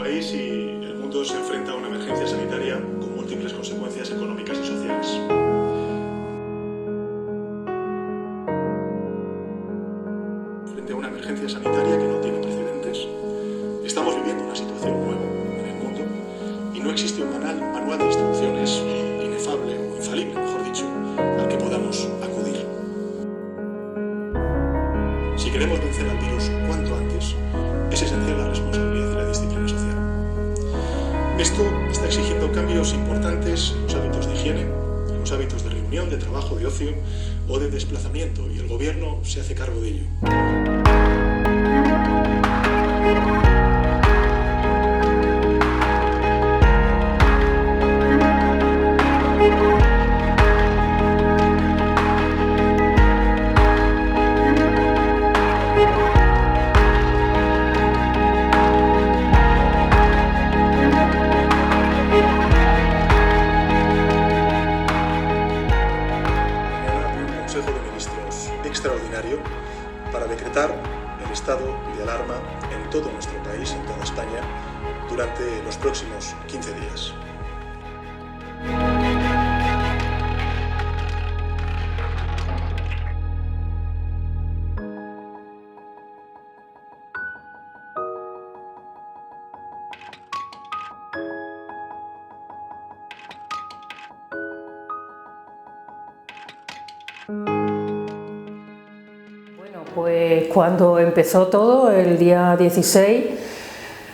país y el mundo se enfrenta a una emergencia sanitaria con múltiples consecuencias económicas y sociales. Frente a una emergencia sanitaria que no tiene precedentes, estamos viviendo una situación nueva en el mundo y no existe un manual de instrucciones inefable o infalible, mejor dicho, al que podamos acudir. Si queremos vencer al virus cuanto antes, es esencial la responsabilidad y la disciplina social. Esto está exigiendo cambios importantes en los hábitos de higiene, en los hábitos de reunión, de trabajo, de ocio o de desplazamiento, y el Gobierno se hace cargo de ello. Extraordinario para decretar el estado de alarma en todo nuestro país, en toda España, durante los próximos 15 días. Pues cuando empezó todo, el día 16,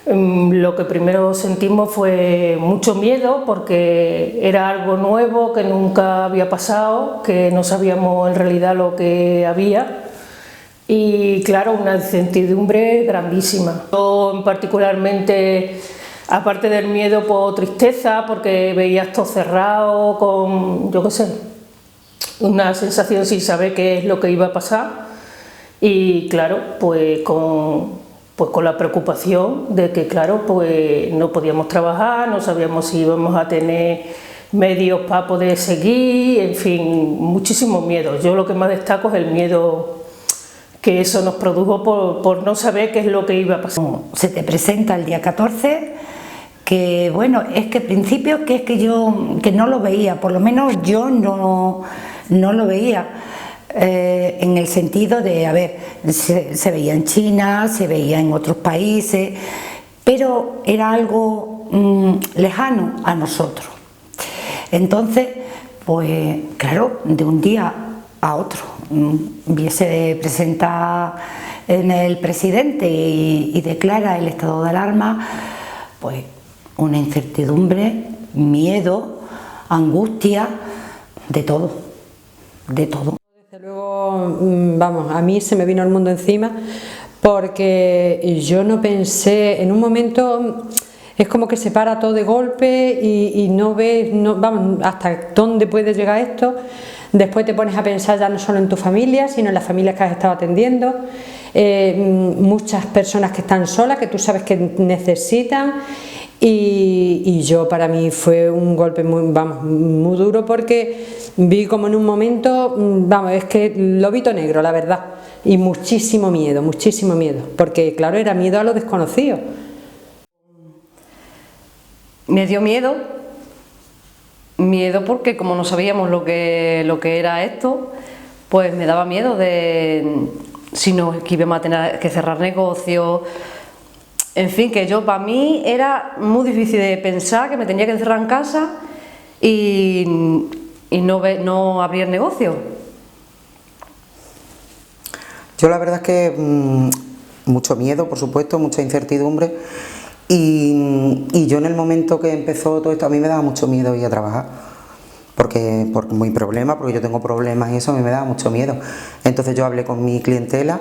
lo que primero sentimos fue mucho miedo, porque era algo nuevo que nunca había pasado, que no sabíamos en realidad lo que había, y claro, una incertidumbre grandísima. Yo particularmente, aparte del miedo, por tristeza, porque veías todo cerrado, con, yo qué sé, una sensación sin saber qué es lo que iba a pasar. Y claro, pues con la preocupación de que, claro, pues no podíamos trabajar, no sabíamos si íbamos a tener medios para poder seguir, en fin, muchísimo miedo. Yo lo que más destaco es el miedo que eso nos produjo por no saber qué es lo que iba a pasar. Se te presenta el día 14, que bueno, es que al principio que es que yo que no lo veía, por lo menos yo no lo veía. En el sentido de, a ver, se veía en China, se veía en otros países, pero era algo lejano a nosotros. Entonces, pues claro, de un día a otro, se presenta en el presidente y declara el estado de alarma, pues una incertidumbre, miedo, angustia, de todo, de todo. Desde luego, vamos, a mí se me vino el mundo encima, porque yo no pensé, en un momento es como que se para todo de golpe y no ves, vamos, hasta dónde puede llegar esto. Después te pones a pensar ya no solo en tu familia, sino en las familias que has estado atendiendo, muchas personas que están solas, que tú sabes que necesitan. Y yo, para mí fue un golpe muy duro, porque vi como en un momento, vamos, es que lo vi todo negro, la verdad, y muchísimo miedo, porque claro, era miedo a lo desconocido. Me dio miedo porque como no sabíamos lo que era esto, pues me daba miedo de si no, que íbamos a tener que cerrar negocios. En fin, que yo, para mí era muy difícil de pensar que me tenía que encerrar en casa y no abrir negocio. Yo la verdad es que mucho miedo, por supuesto, mucha incertidumbre, y yo en el momento que empezó todo esto, a mí me daba mucho miedo ir a trabajar, porque mi problema, porque yo tengo problemas y eso, a mí me daba mucho miedo. Entonces yo hablé con mi clientela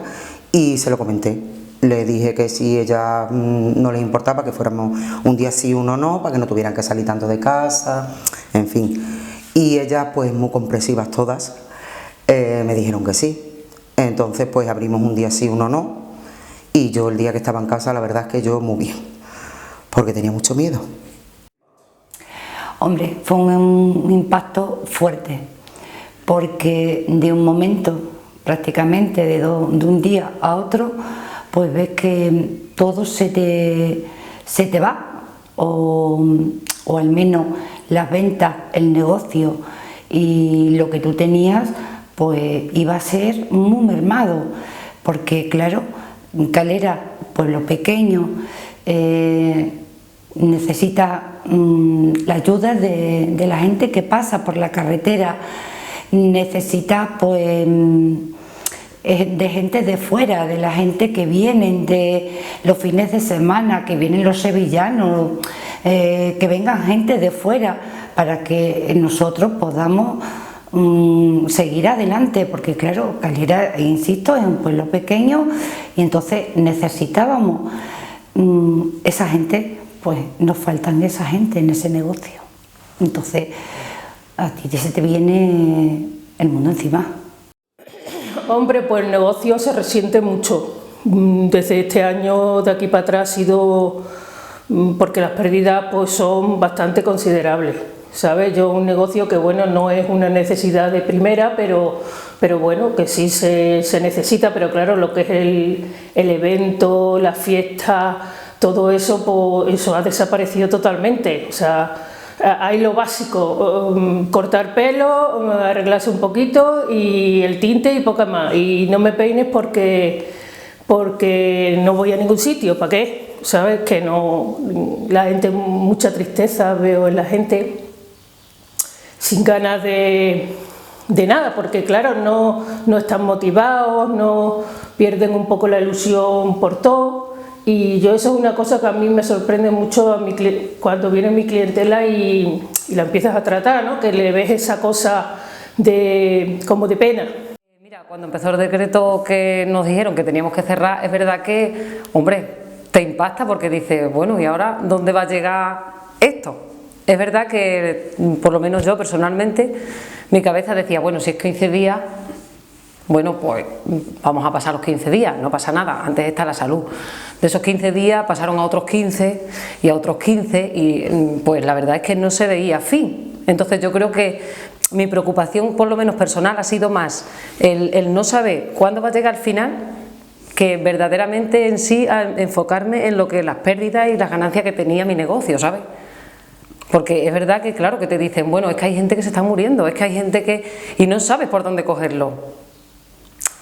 y se lo comenté. Le dije que si ella no les importaba que fuéramos un día sí, uno no, para que no tuvieran que salir tanto de casa, en fin. Y ellas, pues muy comprensivas todas, me dijeron que sí. Entonces pues abrimos un día sí, uno no, y yo el día que estaba en casa, la verdad es que yo muy bien, porque tenía mucho miedo. Hombre, fue un impacto fuerte, porque de un momento, prácticamente de un día a otro, pues ves que todo se se te va, o al menos las ventas, el negocio y lo que tú tenías, pues iba a ser muy mermado, porque claro, Calera, pueblo pequeño, necesita la ayuda de la gente que pasa por la carretera, necesita pues de gente de fuera, de la gente que vienen de los fines de semana, que vienen los sevillanos, que vengan gente de fuera para que nosotros podamos seguir adelante, porque claro, Calera, insisto, es un pueblo pequeño y entonces necesitábamos esa gente, pues nos faltan esa gente en ese negocio, entonces a ti se te viene el mundo encima. Hombre, pues el negocio se resiente mucho. Desde este año de aquí para atrás ha sido, porque las pérdidas pues son bastante considerables, ¿sabes? Yo un negocio que bueno, no es una necesidad de primera, pero bueno, que sí se necesita, pero claro, lo que es el evento, la fiesta, todo eso, pues eso ha desaparecido totalmente, o sea, hay lo básico, cortar pelo, arreglarse un poquito y el tinte y poca más, y no me peines porque no voy a ningún sitio, ¿para qué? ¿Sabes? Que no, la gente, mucha tristeza veo en la gente, sin ganas de nada, porque claro, no están motivados, no pierden un poco la ilusión por todo. Y yo eso es una cosa que a mí me sorprende mucho cuando viene mi clientela y la empiezas a tratar, ¿no? Que le ves esa cosa como de pena. Mira, cuando empezó el decreto que nos dijeron que teníamos que cerrar, es verdad que, hombre, te impacta porque dices, bueno, ¿y ahora dónde va a llegar esto? Es verdad que, por lo menos yo personalmente, mi cabeza decía, bueno, si es 15 días... Bueno, pues vamos a pasar los 15 días, no pasa nada, antes está la salud. De esos 15 días pasaron a otros 15 y a otros 15 y pues la verdad es que no se veía fin. Entonces yo creo que mi preocupación, por lo menos personal, ha sido más el no saber cuándo va a llegar el final, que verdaderamente en sí enfocarme en lo que las pérdidas y las ganancias que tenía mi negocio, ¿sabes? Porque es verdad que claro que te dicen, bueno, es que hay gente que se está muriendo, es que hay gente que... y no sabes por dónde cogerlo.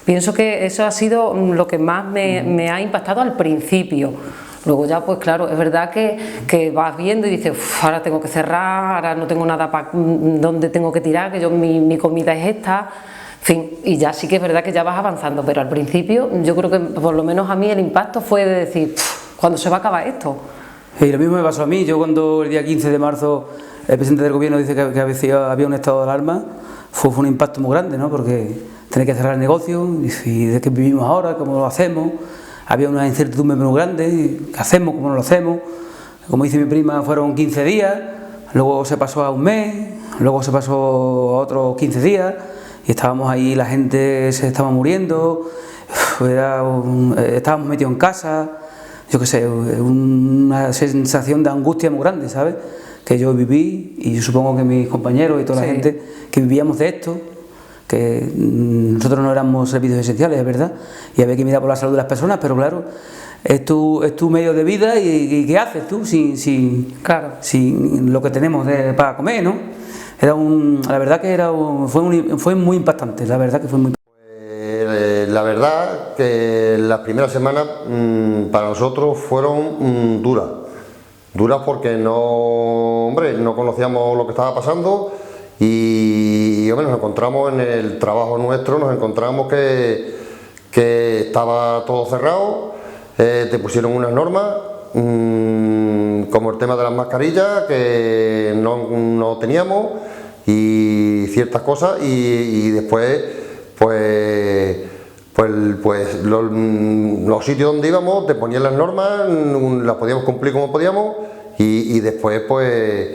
Pienso que eso ha sido lo que más me ha impactado al principio. Luego ya, pues claro, es verdad que vas viendo y dices, ahora tengo que cerrar, ahora no tengo nada para donde tengo que tirar, que yo mi comida es esta, en fin, y ya sí que es verdad que ya vas avanzando, pero al principio yo creo que por lo menos a mí el impacto fue de decir, ¿cuándo se va a acabar esto? Y lo mismo me pasó a mí. Yo cuando el día 15 de marzo el presidente del gobierno dice que había un estado de alarma, fue un impacto muy grande, ¿no? Porque tener que cerrar el negocio y de qué vivimos ahora, cómo lo hacemos, había una incertidumbre muy grande, ¿qué hacemos, cómo no lo hacemos? Como dice mi prima, fueron 15 días, luego se pasó a un mes, luego se pasó a otros 15 días y estábamos ahí, la gente se estaba muriendo, estábamos metidos en casa, yo qué sé, una sensación de angustia muy grande, ¿sabes? Que yo viví y yo supongo que mis compañeros y toda la gente que vivíamos de esto, que nosotros no éramos servicios esenciales, es verdad, y había que mirar por la salud de las personas, pero claro, es tu medio de vida y ¿qué haces tú sin lo que tenemos para comer, ¿no? La verdad que fue muy impactante, la verdad que fue muy impactante. La verdad que las primeras semanas para nosotros fueron duras porque no conocíamos lo que estaba pasando y hombre, nos encontramos en el trabajo nuestro, nos encontramos que estaba todo cerrado, te pusieron unas normas como el tema de las mascarillas que no teníamos y ciertas cosas y después pues los sitios donde íbamos te ponían las normas, las podíamos cumplir como podíamos y después pues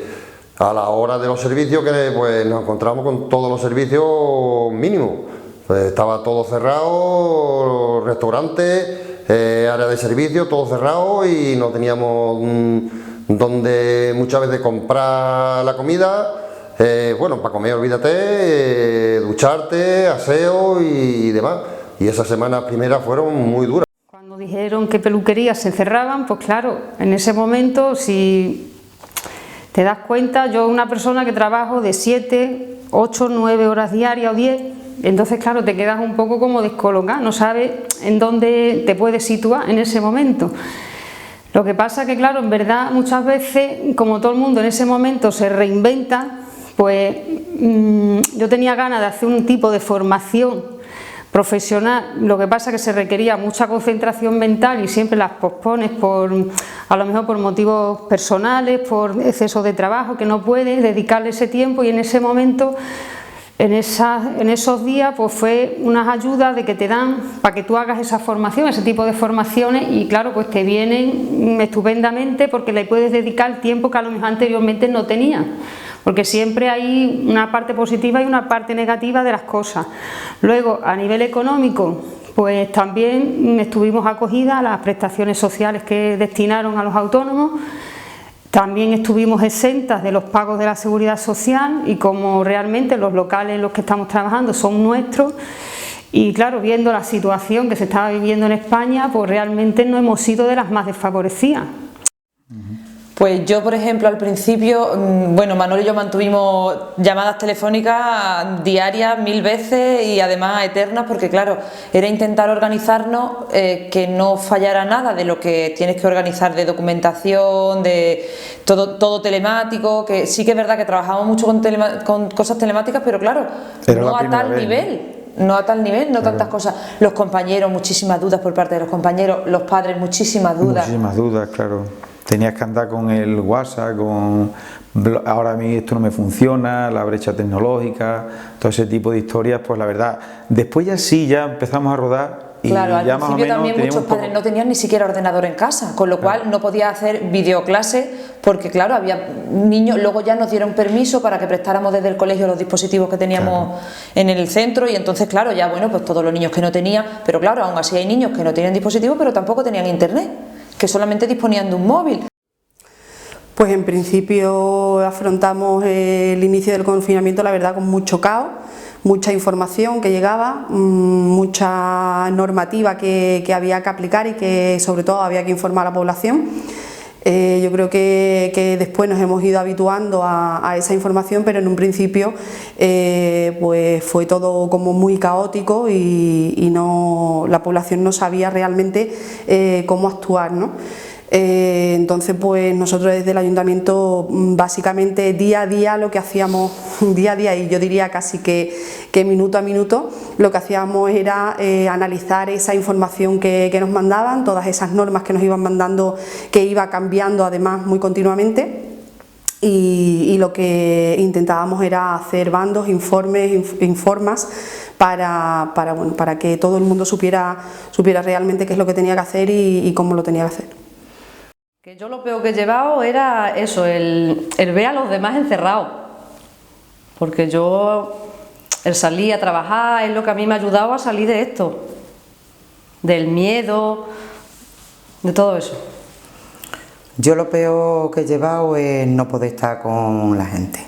a la hora de los servicios que pues nos encontramos con todos los servicios mínimos, pues estaba todo cerrado, restaurantes, área de servicio, todo cerrado y no teníamos donde muchas veces comprar la comida. Bueno, para comer olvídate, ducharte, aseo y demás. Y esas semanas primeras fueron muy duras. Cuando dijeron que peluquerías se cerraban, pues claro, en ese momento, si te das cuenta, yo una persona que trabajo de 7, 8, 9 horas diarias o 10, entonces claro, te quedas un poco como descolocado, no sabes en dónde te puedes situar en ese momento. Lo que pasa que claro, en verdad muchas veces, como todo el mundo en ese momento se reinventa, pues yo tenía ganas de hacer un tipo de formación profesional, lo que pasa que se requería mucha concentración mental y siempre las pospones a lo mejor por motivos personales, por exceso de trabajo, que no puedes dedicarle ese tiempo, y en ese momento, en esos días, pues fue unas ayudas de que te dan para que tú hagas esa formación, ese tipo de formaciones, y claro, pues te vienen estupendamente porque le puedes dedicar el tiempo que a lo mejor anteriormente no tenías. Porque siempre hay una parte positiva y una parte negativa de las cosas. Luego, a nivel económico, pues también estuvimos acogidas a las prestaciones sociales que destinaron a los autónomos. También estuvimos exentas de los pagos de la seguridad social, y como realmente los locales en los que estamos trabajando son nuestros, y claro, viendo la situación que se estaba viviendo en España, pues realmente no hemos sido de las más desfavorecidas. Pues yo, por ejemplo, al principio, bueno, Manolo y yo mantuvimos llamadas telefónicas diarias 1000 veces y además eternas, porque claro, era intentar organizarnos, que no fallara nada de lo que tienes que organizar de documentación, de todo telemático, que sí que es verdad que trabajamos mucho con cosas telemáticas, pero claro, no a tal nivel. No a tal nivel, no tantas cosas. Los compañeros, muchísimas dudas por parte de los compañeros, los padres, muchísimas dudas. Muchísimas dudas, claro. Tenías que andar con el WhatsApp, ahora a mí esto no me funciona, la brecha tecnológica, todo ese tipo de historias, pues la verdad, después ya empezamos a rodar. Y claro, al ya más o principio menos también muchos padres no tenían ni siquiera ordenador en casa, con lo cual no podía hacer videoclases porque claro, había niños, luego ya nos dieron permiso para que prestáramos desde el colegio los dispositivos que teníamos en el centro, y entonces claro, ya bueno, pues todos los niños que no tenían, pero claro, aún así hay niños que no tienen dispositivos pero tampoco tenían internet, que solamente disponían de un móvil. Pues en principio afrontamos el inicio del confinamiento, la verdad, con mucho caos, mucha información que llegaba, mucha normativa que había que aplicar y que sobre todo había que informar a la población. Yo creo que después nos hemos ido habituando a esa información, pero en un principio pues fue todo como muy caótico y la población no sabía realmente cómo actuar, ¿no? Entonces pues nosotros desde el ayuntamiento básicamente día a día lo que hacíamos, día a día, y yo diría casi que minuto a minuto, lo que hacíamos era analizar esa información que nos mandaban, todas esas normas que nos iban mandando, que iba cambiando además muy continuamente, y lo que intentábamos era hacer bandos, informas para que todo el mundo supiera realmente qué es lo que tenía que hacer y cómo lo tenía que hacer. Que yo lo peor que he llevado era eso, el ver a los demás encerrados, porque el salir a trabajar es lo que a mí me ha ayudado a salir de esto, del miedo, de todo eso. Yo lo peor que he llevado es no poder estar con la gente,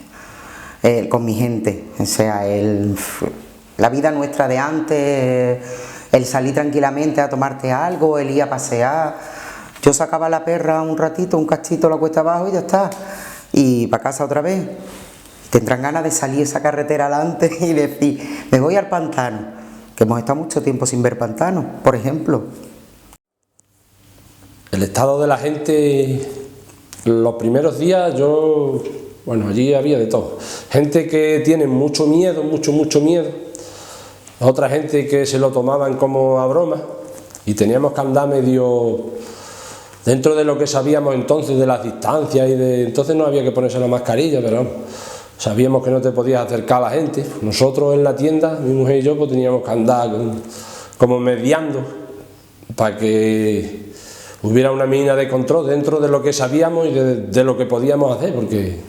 con mi gente, o sea, la vida nuestra de antes, el salir tranquilamente a tomarte algo, el ir a pasear. Yo sacaba la perra un ratito, un cachito la cuesta abajo y ya está, y para casa otra vez. Tendrán ganas de salir esa carretera adelante y decir, me voy al pantano, que hemos estado mucho tiempo sin ver pantanos, por ejemplo. El estado de la gente, los primeros días bueno, allí había de todo. Gente que tiene mucho miedo, mucho miedo. Otra gente que se lo tomaban como a broma y teníamos que andar medio dentro de lo que sabíamos entonces de las distancias entonces no había que ponerse la mascarilla, pero sabíamos que no te podías acercar a la gente. Nosotros en la tienda, mi mujer y yo, pues teníamos que andar como mediando para que hubiera una mínima de control dentro de lo que sabíamos y de lo que podíamos hacer, porque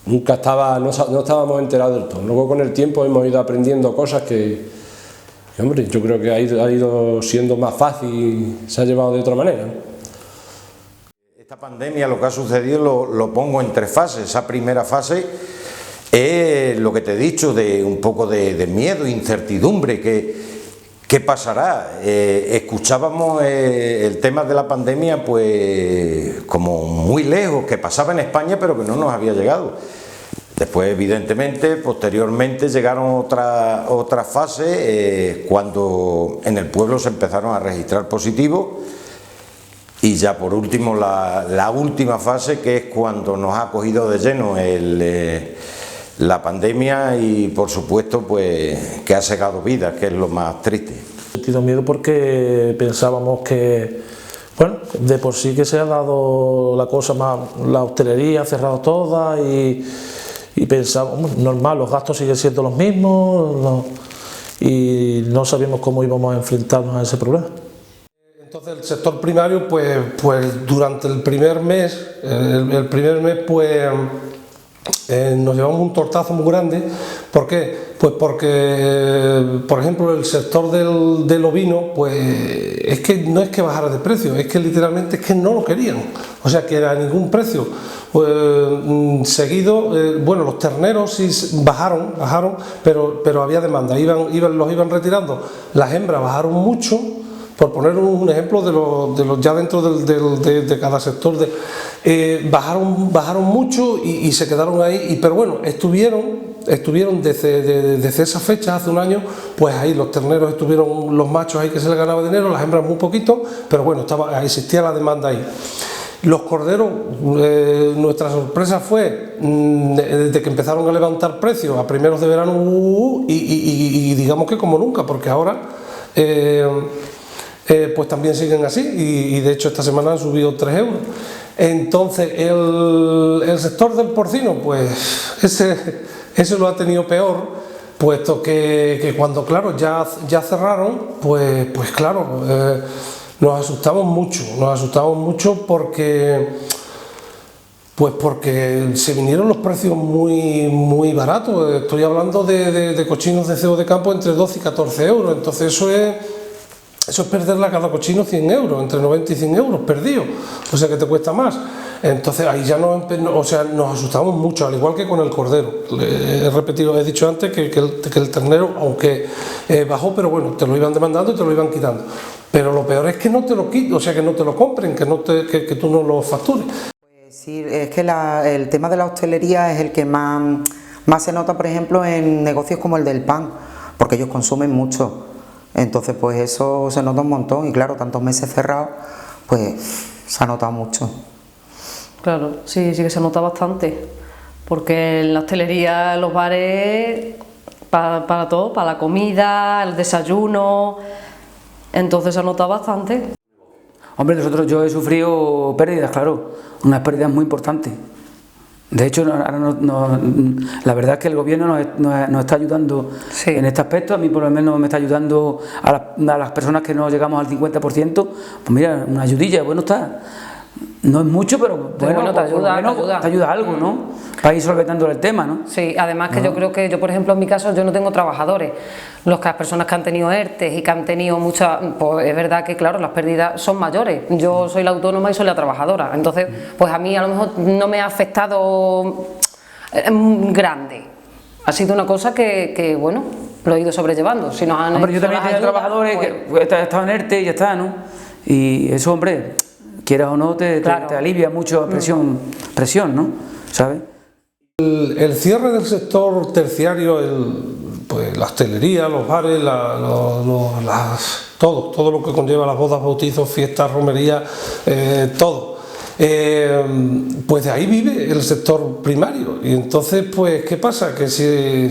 nunca no estábamos enterados del todo. Luego con el tiempo hemos ido aprendiendo cosas que hombre, yo creo que ha ido siendo más fácil y se ha llevado de otra manera, ¿no? Esta pandemia, lo que ha sucedido lo pongo en 3 fases. Esa primera fase es lo que te he dicho, de un poco de miedo, incertidumbre, ¿Qué pasará? Escuchábamos el tema de la pandemia pues como muy lejos, que pasaba en España pero que no nos había llegado. Después, evidentemente, posteriormente llegaron otras fases cuando en el pueblo se empezaron a registrar positivos, y ya por último la última fase, que es cuando nos ha cogido de lleno la pandemia y por supuesto pues que ha cegado vidas, que es lo más triste. He sentido miedo porque pensábamos que, bueno, de por sí que se ha dado la cosa más, la hostelería ha cerrado toda y pensábamos, normal, los gastos siguen siendo los mismos y no sabíamos cómo íbamos a enfrentarnos a ese problema. Entonces el sector primario pues durante el primer mes, pues nos llevamos un tortazo muy grande. ¿Por qué? Pues porque, por ejemplo, el sector del ovino, pues es que no es que bajara de precio, es que literalmente es que no lo querían, o sea que a ningún precio. Seguido, bueno, los terneros sí bajaron, pero había demanda, los iban retirando. Las hembras bajaron mucho. Por poner un ejemplo de los ya dentro de cada sector, bajaron mucho y se quedaron ahí, pero bueno, estuvieron desde esa fecha, hace un año, pues ahí los terneros estuvieron, los machos ahí que se les ganaba dinero, las hembras muy poquito, pero bueno, existía la demanda ahí. Los corderos, nuestra sorpresa fue desde que empezaron a levantar precios a primeros de verano y digamos que como nunca, porque ahora pues también siguen así y de hecho esta semana han subido 3 euros. Entonces el sector del porcino, pues ese lo ha tenido peor, puesto que cuando claro ya cerraron, pues claro, nos asustamos mucho porque se vinieron los precios muy baratos. Estoy hablando de cochinos de cebo de campo entre 12 y 14 euros, entonces eso es perderle a cada cochino 100 euros, entre 90 y 100 euros perdidos, o sea que te cuesta más. Entonces ahí ya nos asustamos mucho, al igual que con el cordero. He dicho antes que el ternero, aunque bajó, pero bueno, te lo iban demandando y te lo iban quitando. Pero lo peor es que no te lo quiten, o sea que no te lo compren, que tú no lo factures. Pues sí, es que el tema de la hostelería es el que más se nota, por ejemplo, en negocios como el del pan, porque ellos consumen mucho. Entonces pues eso se nota un montón y claro, tantos meses cerrados, pues se ha notado mucho. Claro, sí que se nota bastante, porque en la hostelería, en los bares, para todo, para la comida, el desayuno, entonces se ha notado bastante. Hombre, yo he sufrido pérdidas, claro, unas pérdidas muy importantes. De hecho, la verdad es que el gobierno nos está ayudando en este aspecto. A mí por lo menos me está ayudando a las personas que no llegamos al 50%, pues mira, una ayudilla, bueno está. No es mucho, pero bueno, te ayuda algo, ¿no? Para ir solventando el tema, ¿no? Sí, además que yo creo que yo, por ejemplo, en mi caso, yo no tengo trabajadores. Las personas que han tenido ERTE y que han tenido muchas, pues es verdad que claro, las pérdidas son mayores. Yo soy la autónoma y soy la trabajadora. Entonces, pues a mí a lo mejor no me ha afectado grande. Ha sido una cosa que bueno, lo he ido sobrellevando. Si nos han hombre, yo también tengo trabajadores que estaban en ERTE y ya está, ¿no? Y eso, hombre, quieras o no, te alivia mucho presión, ¿no? ¿Sabes? El cierre del sector terciario, pues la hostelería, los bares, todo lo que conlleva las bodas, bautizos, fiestas, romerías, todo. Pues de ahí vive el sector primario. Y entonces, pues, ¿qué pasa? Que si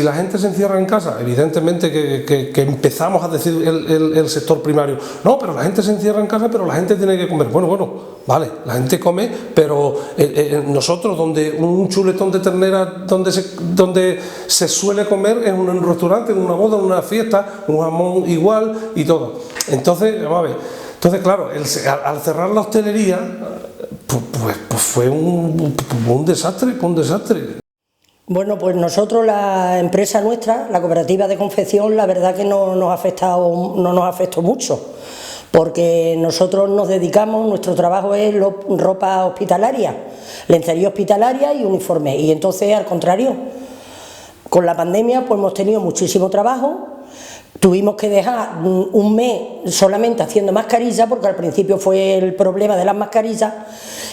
la gente se encierra en casa, evidentemente que empezamos a decir el sector primario, no, pero la gente se encierra en casa, pero la gente tiene que comer. Bueno, vale, la gente come, pero nosotros, donde un chuletón de ternera, donde se suele comer es en un restaurante, en una boda, en una fiesta, un jamón igual y todo. Entonces, vamos a ver, claro, al cerrar la hostelería, pues fue un desastre, Bueno, pues nosotros, la empresa nuestra, la cooperativa de confección, la verdad que no nos afectó mucho, porque nosotros nos dedicamos, nuestro trabajo es ropa hospitalaria, lencería hospitalaria y uniforme, y entonces al contrario, con la pandemia pues hemos tenido muchísimo trabajo, Tuvimos que dejar un mes solamente haciendo mascarillas, porque al principio fue el problema de las mascarillas,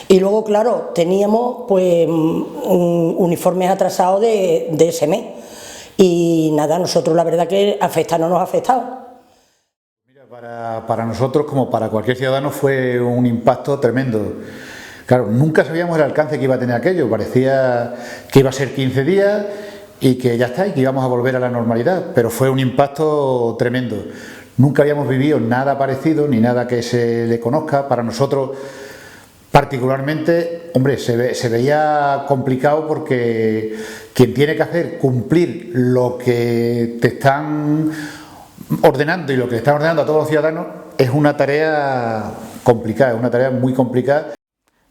y luego, claro, teníamos pues uniformes atrasados de ese mes. Y nada, nosotros la verdad que afecta no nos ha afectado. Para nosotros, como para cualquier ciudadano, fue un impacto tremendo. Claro, nunca sabíamos el alcance que iba a tener aquello, parecía que iba a ser 15 días y que ya está, y que íbamos a volver a la normalidad, pero fue un impacto tremendo. Nunca habíamos vivido nada parecido, ni nada que se le conozca. Para nosotros, particularmente, hombre, se veía complicado, porque quien tiene que hacer cumplir lo que te están ordenando y lo que le están ordenando a todos los ciudadanos es una tarea complicada, es una tarea muy complicada.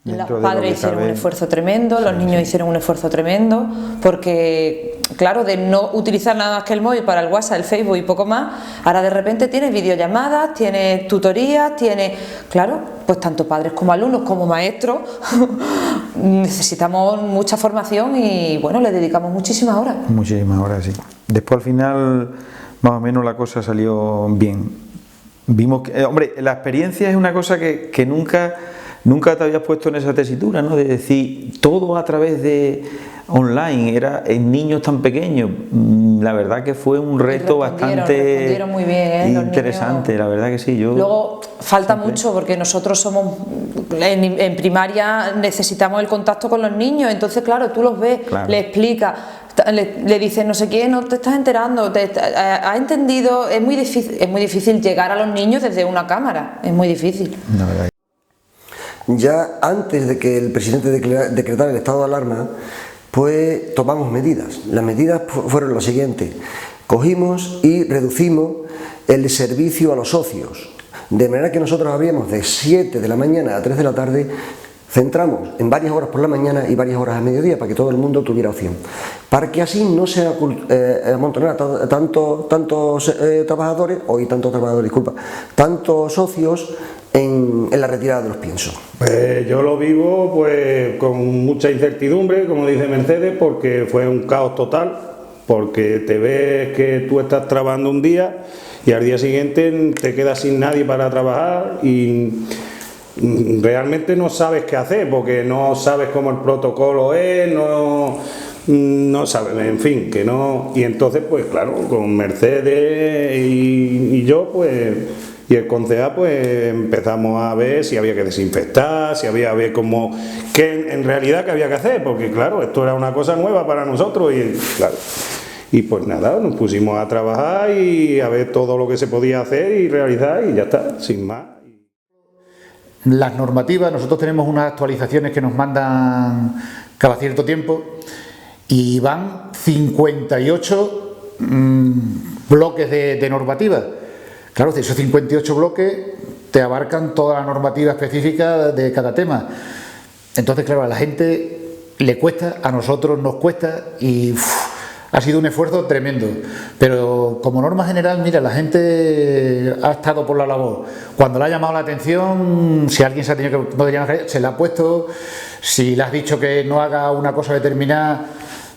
Los padres hicieron un esfuerzo tremendo, los niños hicieron un esfuerzo tremendo, porque claro, de no utilizar nada más que el móvil para el WhatsApp, el Facebook y poco más, ahora de repente tienes videollamadas, tienes tutorías, tienes, claro, pues tanto padres como alumnos como maestros necesitamos mucha formación y bueno, le dedicamos muchísimas horas. Muchísimas horas, sí. Después al final más o menos la cosa salió bien. Vimos que, hombre, la experiencia es una cosa que nunca te habías puesto en esa tesitura, ¿no? De decir, todo a través de online, era en niños tan pequeños. La verdad que fue un reto bastante muy bien, interesante, la verdad que sí. Luego falta mucho, porque nosotros somos en primaria necesitamos el contacto con los niños, entonces claro, tú los ves, le explicas, le dices no sé qué, no te estás enterando, has entendido. Es muy difícil llegar a los niños desde una cámara, es muy difícil. La verdad. Ya antes de que el presidente decretara el estado de alarma, pues tomamos medidas. Las medidas fueron las siguientes: cogimos y reducimos el servicio a los socios, de manera que nosotros abríamos de 7 de la mañana a 3 de la tarde, centramos en varias horas por la mañana y varias horas a mediodía, para que todo el mundo tuviera opción, para que así no se amontonara tantos trabajadores, tantos socios en la retirada de los piensos. Pues yo lo vivo pues con mucha incertidumbre, como dice Mercedes, porque fue un caos total, porque te ves que tú estás trabajando un día y al día siguiente te quedas sin nadie para trabajar y realmente no sabes qué hacer, porque no sabes cómo el protocolo es, no sabes, en fin, que no. Y entonces pues claro, con Mercedes y yo pues y el concejal, pues empezamos a ver si había que desinfectar, si había que ver cómo, qué en realidad que había que hacer, porque claro, esto era una cosa nueva para nosotros y claro. Y pues nada, nos pusimos a trabajar y a ver todo lo que se podía hacer y realizar y ya está, sin más. Las normativas, nosotros tenemos unas actualizaciones que nos mandan cada cierto tiempo y van 58 bloques de normativas. Claro, de esos 58 bloques te abarcan toda la normativa específica de cada tema. Entonces, claro, a la gente le cuesta, a nosotros nos cuesta y ha sido un esfuerzo tremendo. Pero como norma general, mira, la gente ha estado por la labor. Cuando le ha llamado la atención, si alguien se ha tenido que no tenía mascarilla, se la ha puesto. Si le has dicho que no haga una cosa determinada,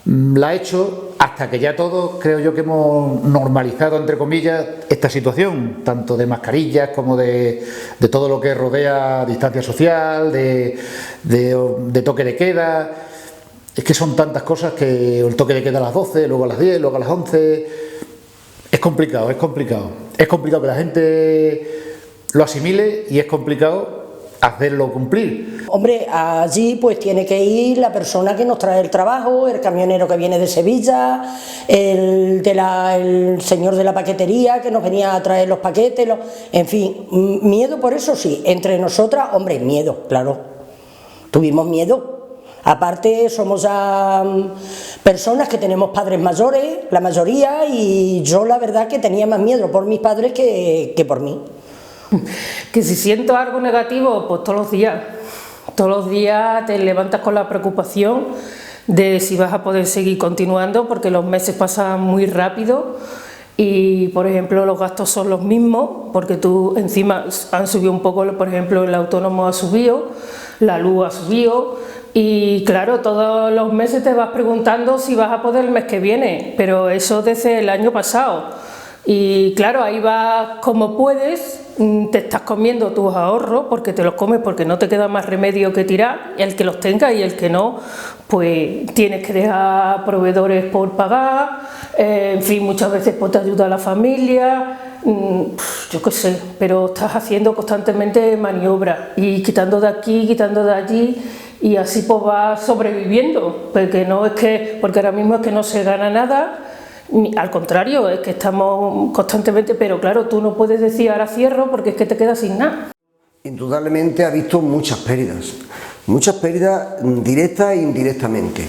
la ha hecho, hasta que ya todos creo yo que hemos normalizado, entre comillas, esta situación, tanto de mascarillas como de todo lo que rodea distancia social, de toque de queda. Es que son tantas cosas, que el toque de queda a las 12, luego a las 10, luego a las 11. Es complicado, es complicado. Es complicado que la gente lo asimile y es complicado hacerlo cumplir. Hombre, allí pues tiene que ir la persona que nos trae el trabajo, el camionero que viene de Sevilla, el señor de la paquetería que nos venía a traer los paquetes, en fin, miedo por eso sí, entre nosotras, hombre, miedo, claro, tuvimos miedo. Aparte somos ya personas que tenemos padres mayores, la mayoría, y yo la verdad que tenía más miedo por mis padres que por mí. Que si siento algo negativo, pues todos los días te levantas con la preocupación de si vas a poder seguir continuando, porque los meses pasan muy rápido y, por ejemplo, los gastos son los mismos, porque tú encima han subido un poco, por ejemplo, el autónomo ha subido, la luz ha subido y, claro, todos los meses te vas preguntando si vas a poder el mes que viene, pero eso desde el año pasado. Y claro, ahí vas como puedes, te estás comiendo tus ahorros porque te los comes porque no te queda más remedio que tirar, el que los tenga y el que no, pues tienes que dejar proveedores por pagar, en fin, muchas veces pues te ayuda a la familia, yo qué sé, pero estás haciendo constantemente maniobras y quitando de aquí, quitando de allí y así pues vas sobreviviendo, porque no es que, porque ahora mismo es que no se gana nada. Al contrario, es que estamos constantemente, pero claro, tú no puedes decir ahora cierro porque es que te quedas sin nada. Indudablemente ha visto muchas pérdidas directas e indirectamente.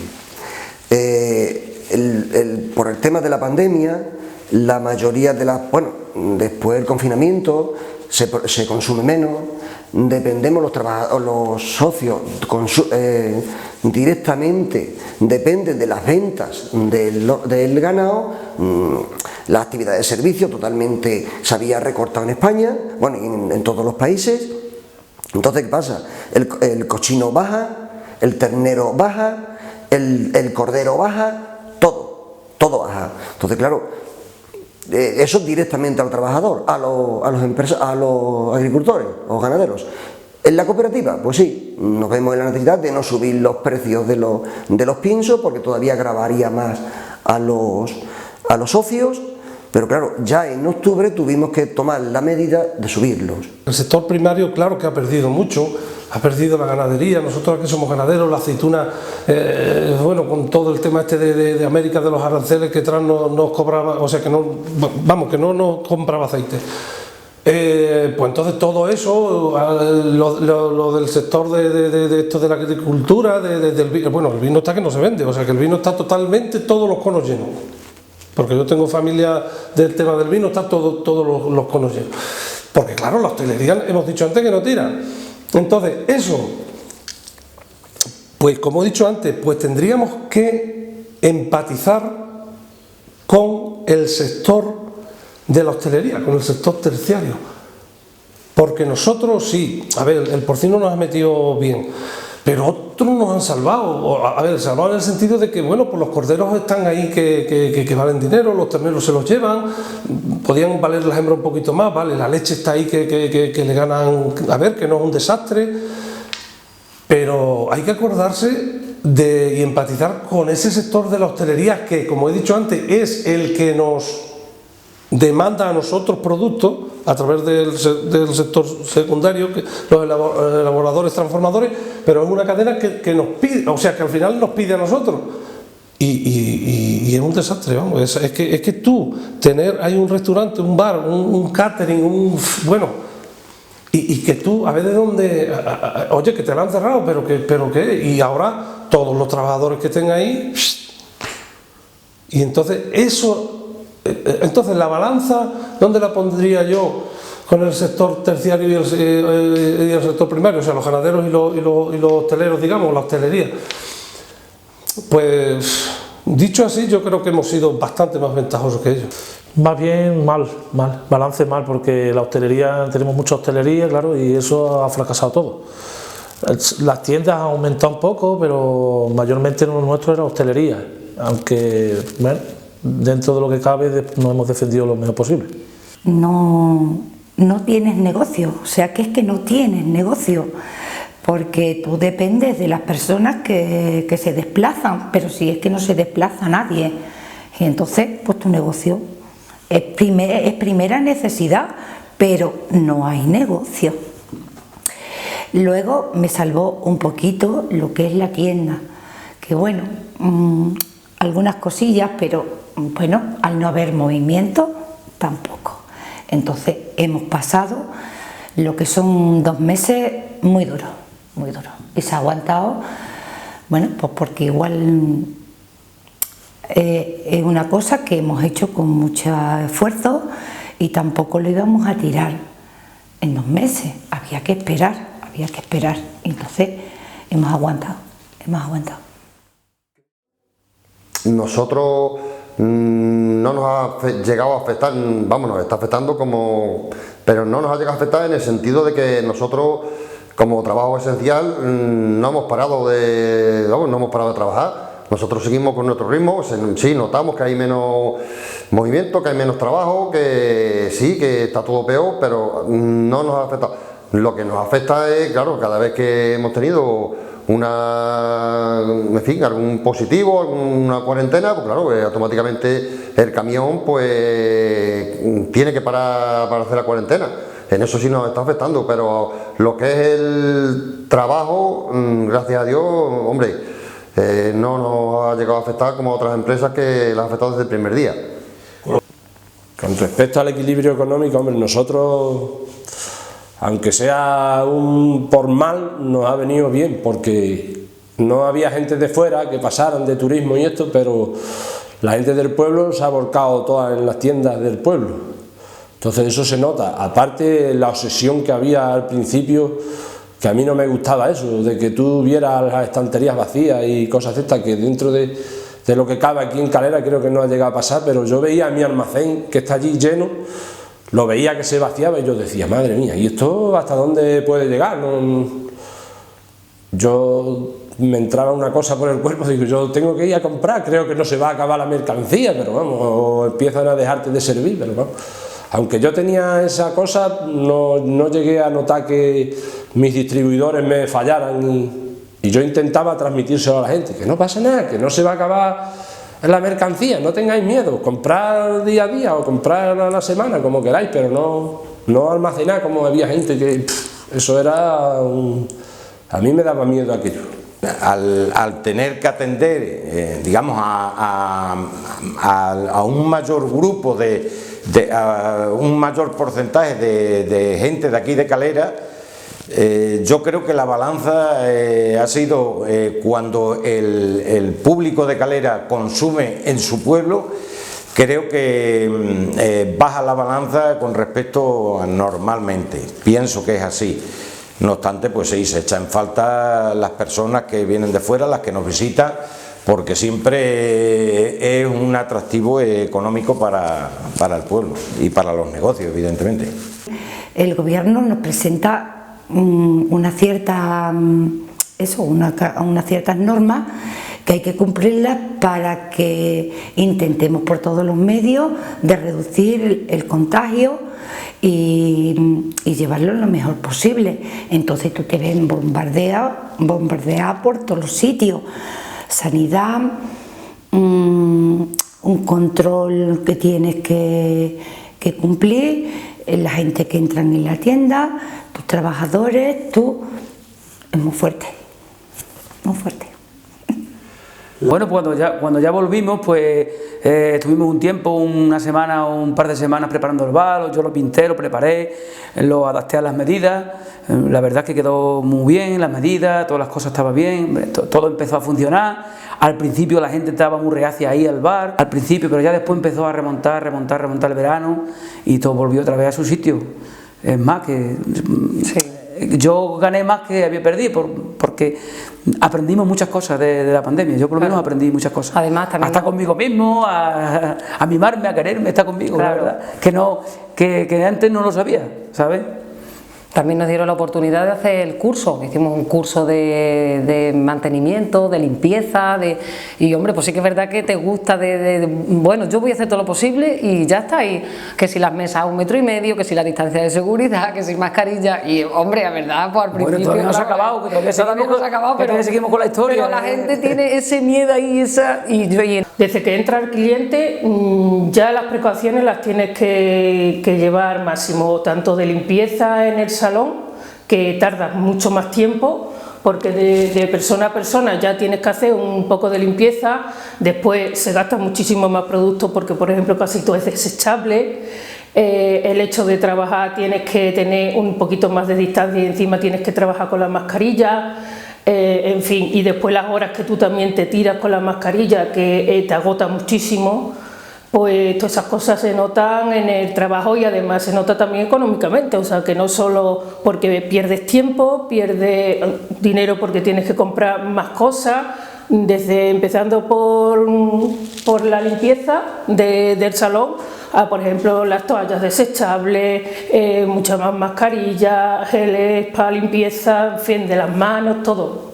Por el tema de la pandemia, la mayoría de las, bueno, después del confinamiento se consume menos, dependemos los socios directamente, dependen de las ventas del ganado. La actividad de servicio totalmente se había recortado en España, bueno, en todos los países. Entonces, ¿qué pasa? El cochino baja, el ternero baja, el cordero baja, todo baja. Entonces, claro, eso directamente al trabajador, a los agricultores o ganaderos. ¿En la cooperativa? Pues sí, nos vemos en la necesidad de no subir los precios de los piensos porque todavía agravaría más a los socios, pero claro, ya en octubre tuvimos que tomar la medida de subirlos. El sector primario, claro que ha perdido mucho, ha perdido la ganadería. Nosotros aquí somos ganaderos, la aceituna, bueno, con todo el tema este de América, de los aranceles que atrás nos cobraba, o sea que no, vamos, que no nos compraba aceite. Pues entonces todo eso, lo del sector de esto de la agricultura, bueno, el vino está que no se vende, o sea que el vino está totalmente, todos los conos llenos. Porque yo tengo familia del tema del vino, está todos los conos llenos. Porque claro, la hostelería, hemos dicho antes que no tira. Entonces, eso, pues como he dicho antes, pues tendríamos que empatizar con el sector de la hostelería, con el sector terciario. Porque nosotros sí, a ver, el porcino nos ha metido bien, pero otros nos han salvado. A ver, salvado en el sentido de que, bueno, pues los corderos están ahí que valen dinero, los terneros se los llevan, podían valer las hembras un poquito más, vale, la leche está ahí que le ganan, a ver, que no es un desastre, pero hay que acordarse y empatizar con ese sector de la hostelería que, como he dicho antes, es el que nos demanda a nosotros productos a través del sector secundario, los elaboradores, transformadores, pero es una cadena que nos pide, o sea que al final nos pide a nosotros y es un desastre, vamos. Es que tú hay un restaurante, un bar, un catering, bueno, y que tú a ver de dónde, oye, que te lo han cerrado, pero qué, y ahora todos los trabajadores que estén ahí, y entonces eso. Entonces la balanza, ¿dónde la pondría yo con el sector terciario y el sector primario? O sea, los ganaderos y los hosteleros, digamos, la hostelería. Pues dicho así, yo creo que hemos sido bastante más ventajosos que ellos. Más bien mal, balance mal, porque la hostelería, tenemos mucha hostelería, claro, y eso ha fracasado todo. Las tiendas han aumentado un poco, pero mayormente lo nuestro era hostelería, aunque, bueno, dentro de lo que cabe nos hemos defendido lo mejor posible. No tienes negocio, o sea que es que no tienes negocio, porque tú dependes de las personas que se desplazan, pero si es que no se desplaza nadie, y entonces pues tu negocio es primera necesidad, pero no hay negocio. Luego me salvó un poquito lo que es la tienda, que bueno, algunas cosillas, pero bueno, al no haber movimiento, tampoco. Entonces hemos pasado lo que son 2 meses muy duros, y se ha aguantado, bueno, pues porque igual es una cosa que hemos hecho con mucho esfuerzo y tampoco lo íbamos a tirar en 2 meses, había que esperar, entonces hemos aguantado. Nosotros no nos ha llegado a afectar, vamos, nos está afectando pero no nos ha llegado a afectar en el sentido de que nosotros, como trabajo esencial, no hemos parado de trabajar. Nosotros seguimos con nuestro ritmo, sí, notamos que hay menos movimiento, que hay menos trabajo, que sí, que está todo peor, pero no nos ha afectado. Lo que nos afecta es, claro, cada vez que hemos tenido algún positivo, alguna cuarentena, pues claro, automáticamente el camión pues tiene que parar para hacer la cuarentena. En eso sí nos está afectando, pero lo que es el trabajo, gracias a Dios, hombre, no nos ha llegado a afectar como a otras empresas que las ha afectado desde el primer día. Con respecto al equilibrio económico, hombre, nosotros, aunque sea por mal, nos ha venido bien, porque no había gente de fuera que pasaran de turismo y esto, pero la gente del pueblo se ha volcado toda en las tiendas del pueblo. Entonces eso se nota, aparte la obsesión que había al principio, que a mí no me gustaba eso, de que tú vieras las estanterías vacías y cosas de estas, que dentro de lo que cabe aquí en Calera creo que no ha llegado a pasar, pero yo veía mi almacén que está allí lleno, lo veía que se vaciaba y yo decía, madre mía, ¿y esto hasta dónde puede llegar? Yo me entraba una cosa por el cuerpo, digo, yo tengo que ir a comprar, creo que no se va a acabar la mercancía, pero vamos, o empiezan a dejarte de servir, pero vamos. Aunque yo tenía esa cosa, no llegué a notar que mis distribuidores me fallaran y yo intentaba transmitírselo a la gente, que no pasa nada, que no se va a acabar la mercancía, no tengáis miedo, comprar día a día o comprar a la semana, como queráis, pero no almacenar como había gente que eso era a mí me daba miedo aquello. Al tener que atender, digamos, a un mayor grupo a un mayor porcentaje de gente de aquí de Calera, yo creo que la balanza ha sido cuando el público de Calera consume en su pueblo, creo que baja la balanza con respecto a normalmente, pienso que es así. No obstante, pues sí, se echa en falta las personas que vienen de fuera, las que nos visitan, porque siempre es un atractivo económico para el pueblo y para los negocios, evidentemente. El gobierno nos presenta unas ciertas normas que hay que cumplirlas para que intentemos por todos los medios de reducir el contagio y llevarlo lo mejor posible. Entonces tú te ves bombardeado por todos los sitios. Sanidad, un control que tienes que cumplir, la gente que entran en la tienda, tus trabajadores, es muy fuerte, muy fuerte. Bueno, pues cuando ya volvimos, pues estuvimos un tiempo, una semana o un par de semanas preparando el bar, yo lo pinté, lo preparé, lo adapté a las medidas, la verdad es que quedó muy bien las medidas, todas las cosas estaban bien, todo empezó a funcionar. Al principio la gente estaba muy reacia ahí al bar, al principio, pero ya después empezó a remontar el verano y todo volvió otra vez a su sitio. Es más que... Sí. Yo gané más que había perdido porque aprendimos muchas cosas de la pandemia. Yo por lo menos aprendí muchas cosas. Además, también... Hasta conmigo mismo, a mimarme, a quererme, está conmigo, claro. La verdad. Que antes no lo sabía, ¿sabes? También nos dieron la oportunidad de hacer el curso, hicimos un curso de mantenimiento, de limpieza, y hombre, pues sí que es verdad que te gusta bueno, yo voy a hacer todo lo posible y ya está, y que si las mesas a 1,5 metros, que si la distancia de seguridad, que si mascarilla, y hombre, la verdad, pues al principio... Bueno, todavía no se ha acabado, pero seguimos con la historia. Pero la gente tiene ese miedo ahí, Desde que entra el cliente, ya las precauciones las tienes que llevar máximo, tanto de limpieza en el salón, que tarda mucho más tiempo, porque de persona a persona ya tienes que hacer un poco de limpieza, después se gasta muchísimo más producto porque, por ejemplo, casi todo es desechable, el hecho de trabajar tienes que tener un poquito más de distancia y encima tienes que trabajar con la mascarilla, en fin, y después las horas que tú también te tiras con la mascarilla, que te agota muchísimo. Pues todas esas cosas se notan en el trabajo y además se nota también económicamente, o sea que no solo porque pierdes tiempo, pierdes dinero porque tienes que comprar más cosas, empezando por la limpieza del salón, por ejemplo las toallas desechables, muchas más mascarillas, geles para limpieza, en fin, de las manos, todo.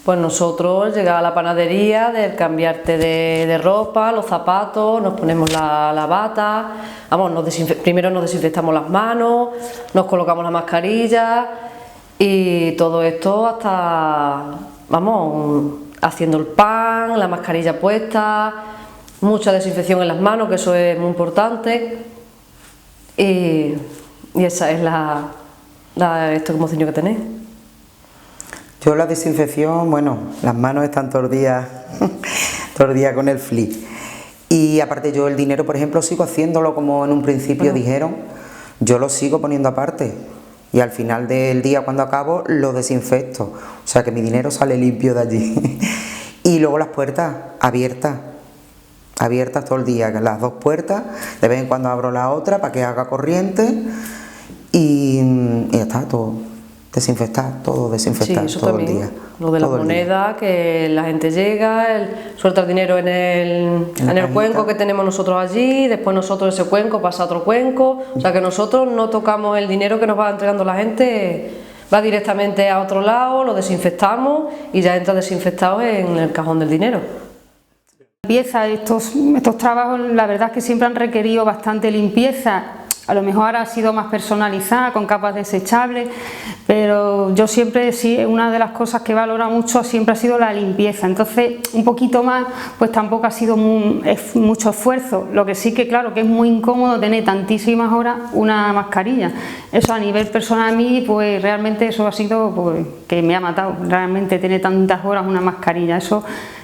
Pues nosotros llegaba a la panadería, del cambiarte de ropa, los zapatos, nos ponemos la bata, vamos, primero nos desinfectamos las manos, nos colocamos la mascarilla y todo esto hasta, vamos, haciendo el pan, la mascarilla puesta, mucha desinfección en las manos, que eso es muy importante, y esa es esto que hemos tenido que tener. Yo la desinfección, bueno, las manos están todo el día con el flip. Y aparte yo el dinero, por ejemplo, sigo haciéndolo como en un principio dijeron, yo lo sigo poniendo aparte. Y al final del día, cuando acabo, lo desinfecto. O sea que mi dinero sale limpio de allí. Y luego las puertas abiertas todo el día, las dos puertas, de vez en cuando abro la otra para que haga corriente y ya está, todo. Desinfectar todo el día. Lo de la moneda, que la gente llega, suelta el dinero en el cuenco que tenemos nosotros allí, después nosotros ese cuenco pasa a otro cuenco, o sea que nosotros no tocamos el dinero que nos va entregando la gente, va directamente a otro lado, lo desinfectamos y ya entra desinfectado en el cajón del dinero. Limpieza, estos trabajos la verdad es que siempre han requerido bastante limpieza. A lo mejor ahora ha sido más personalizada, con capas desechables, pero yo siempre, sí, una de las cosas que valoro mucho siempre ha sido la limpieza. Entonces, un poquito más, pues tampoco ha sido mucho esfuerzo. Lo que sí que, claro, que es muy incómodo tener tantísimas horas una mascarilla. Eso a nivel personal a mí, pues realmente eso ha sido, pues, que me ha matado, realmente tener tantas horas una mascarilla. Eso.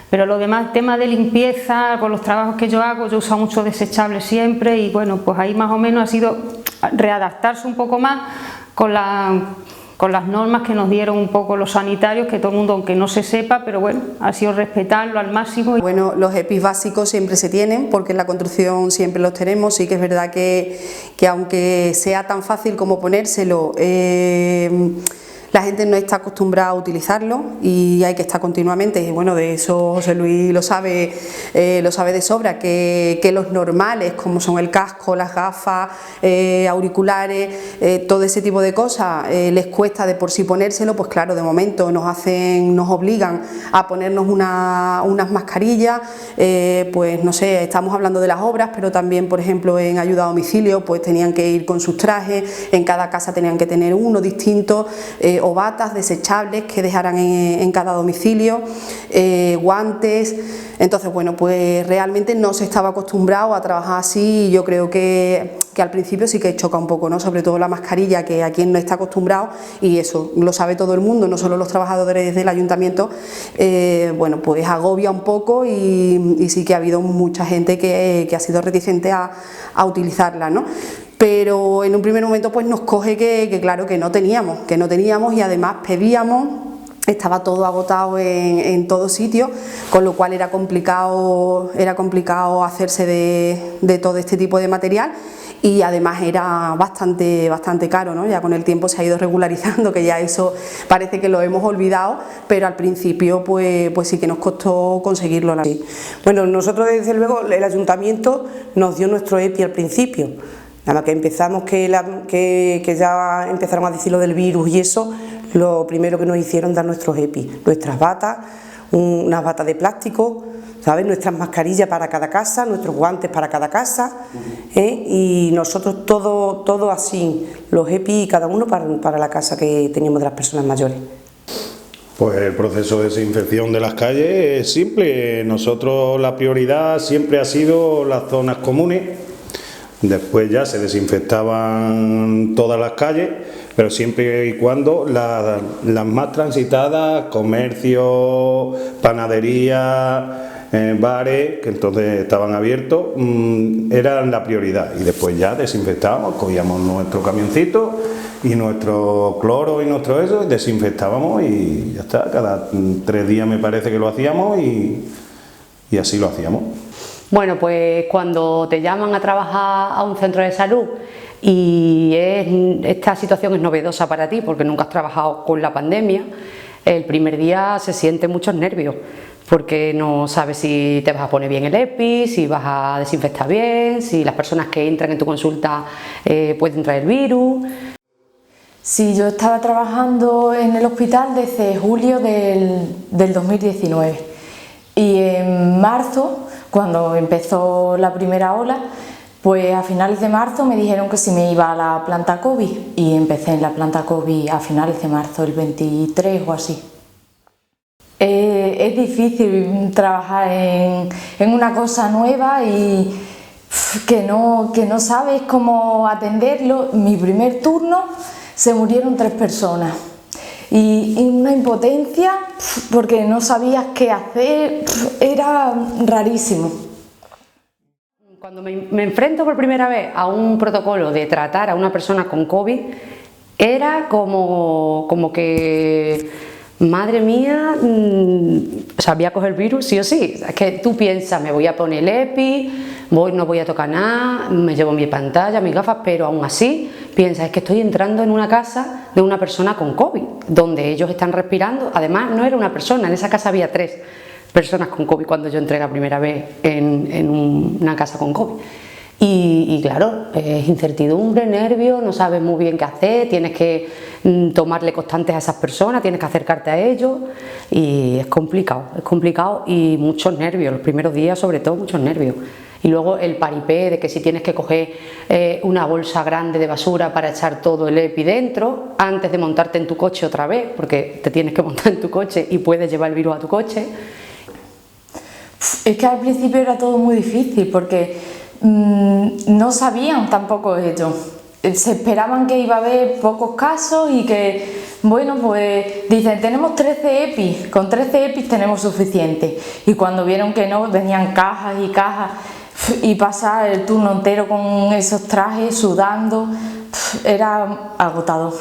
Pero lo demás, tema de limpieza, por los trabajos que yo hago, yo uso mucho desechable siempre y bueno, pues ahí más o menos ha sido readaptarse un poco más con las normas que nos dieron un poco los sanitarios, que todo el mundo, aunque no se sepa, pero bueno, ha sido respetarlo al máximo. Bueno, los EPIs básicos siempre se tienen, porque en la construcción siempre los tenemos, sí que es verdad que aunque sea tan fácil como ponérselo, la gente no está acostumbrada a utilizarlo y hay que estar continuamente, y bueno, de eso José Luis lo sabe de sobra, que los normales, como son el casco, las gafas, auriculares, todo ese tipo de cosas, les cuesta de por sí ponérselo, pues claro, de momento nos obligan a ponernos unas mascarillas, pues no sé, estamos hablando de las obras, pero también, por ejemplo, en ayuda a domicilio, pues tenían que ir con sus trajes, en cada casa tenían que tener uno distinto, o batas desechables que dejaran en cada domicilio, guantes. Entonces, bueno, pues realmente no se estaba acostumbrado a trabajar así y yo creo que al principio sí que choca un poco, ¿no? Sobre todo la mascarilla, que a quien no está acostumbrado, y eso lo sabe todo el mundo, no solo los trabajadores del ayuntamiento, bueno, pues agobia un poco y sí que ha habido mucha gente que ha sido reticente a utilizarla, ¿no? Pero en un primer momento pues nos coge que claro que no teníamos y además pedíamos, estaba todo agotado en todo sitio, con lo cual era complicado hacerse de todo este tipo de material y además era bastante caro, ¿no? Ya con el tiempo se ha ido regularizando, que ya eso parece que lo hemos olvidado, pero al principio pues sí que nos costó conseguirlo. Bueno, nosotros desde luego el ayuntamiento nos dio nuestro EPI al principio. Nada más que empezamos que ya empezaron a decir lo del virus y eso, lo primero que nos hicieron dar nuestros EPI, nuestras batas, unas batas de plástico, ¿sabes? Nuestras mascarillas para cada casa, nuestros guantes para cada casa, y nosotros todo así, los EPI cada uno para la casa que teníamos de las personas mayores. Pues el proceso de desinfección de las calles es simple, nosotros la prioridad siempre ha sido las zonas comunes. Después ya se desinfectaban todas las calles, pero siempre y cuando las más transitadas, comercio, panadería, bares, que entonces estaban abiertos, eran la prioridad. Y después ya desinfectábamos, cogíamos nuestro camioncito y nuestro cloro y nuestro eso, desinfectábamos y ya está. Cada 3 días me parece que lo hacíamos y así lo hacíamos. Bueno, pues cuando te llaman a trabajar a un centro de salud y esta situación es novedosa para ti porque nunca has trabajado con la pandemia, el primer día se sienten muchos nervios porque no sabes si te vas a poner bien el EPI, si vas a desinfectar bien, si las personas que entran en tu consulta pueden traer virus. Sí, yo estaba trabajando en el hospital desde julio del 2019 y en marzo, cuando empezó la primera ola, pues a finales de marzo me dijeron que si me iba a la planta COVID y empecé en la planta COVID a finales de marzo, el 23 o así. Es difícil trabajar en una cosa nueva y que no sabes cómo atenderlo. Mi primer turno se murieron 3 personas y una impotencia porque no sabías qué hacer, era rarísimo. Cuando me enfrento por primera vez a un protocolo de tratar a una persona con COVID, era como que, madre mía, o sea, voy a coger el virus sí o sí. Es que tú piensas, me voy a poner el EPI, no voy a tocar nada, me llevo mi pantalla, mis gafas, pero aún así piensas, es que estoy entrando en una casa de una persona con COVID, donde ellos están respirando. Además, no era una persona, en esa casa había 3 personas con COVID cuando yo entré la primera vez en una casa con COVID. Y claro, es incertidumbre, nervios, no sabes muy bien qué hacer, tienes que tomarle constantes a esas personas, tienes que acercarte a ellos y es complicado y muchos nervios, los primeros días sobre todo muchos nervios. Y luego el paripé de que si tienes que coger una bolsa grande de basura para echar todo el EPI dentro antes de montarte en tu coche otra vez, porque te tienes que montar en tu coche y puedes llevar el virus a tu coche. Es que al principio era todo muy difícil porque no sabían tampoco ellos. Se esperaban que iba a haber pocos casos y que, bueno, pues dicen, tenemos 13 EPIs, con 13 EPIs tenemos suficiente. Y cuando vieron que no, venían cajas y cajas y pasar el turno entero con esos trajes, sudando, era agotador.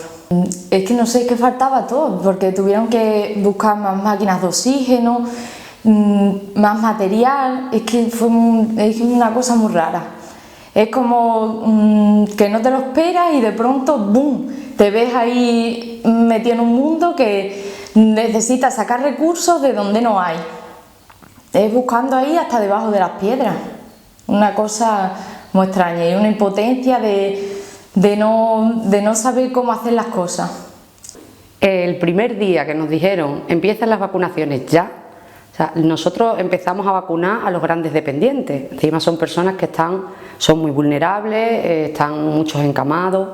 Es que no sé, qué faltaba todo, porque tuvieron que buscar más máquinas de oxígeno, más material, es que fue una cosa muy rara. Es como que no te lo esperas y de pronto, ¡boom!, te ves ahí metido en un mundo que necesitas sacar recursos de donde no hay. Es buscando ahí hasta debajo de las piedras. Una cosa muy extraña y una impotencia de no saber cómo hacer las cosas. El primer día que nos dijeron, empiezan las vacunaciones ya, o sea, nosotros empezamos a vacunar a los grandes dependientes. Encima son personas que son muy vulnerables, están muchos encamados.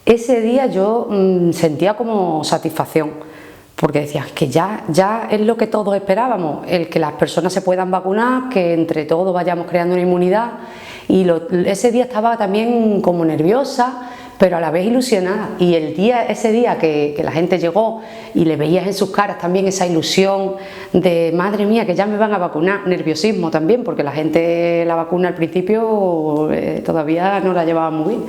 Ese día yo sentía como satisfacción, porque decía que ya es lo que todos esperábamos, el que las personas se puedan vacunar, que entre todos vayamos creando una inmunidad. Y ese día estaba también como nerviosa, pero a la vez ilusionada. Y ese día que la gente llegó y le veías en sus caras también esa ilusión de madre mía, que ya me van a vacunar, nerviosismo también, porque la gente la vacuna al principio todavía no la llevaba muy bien.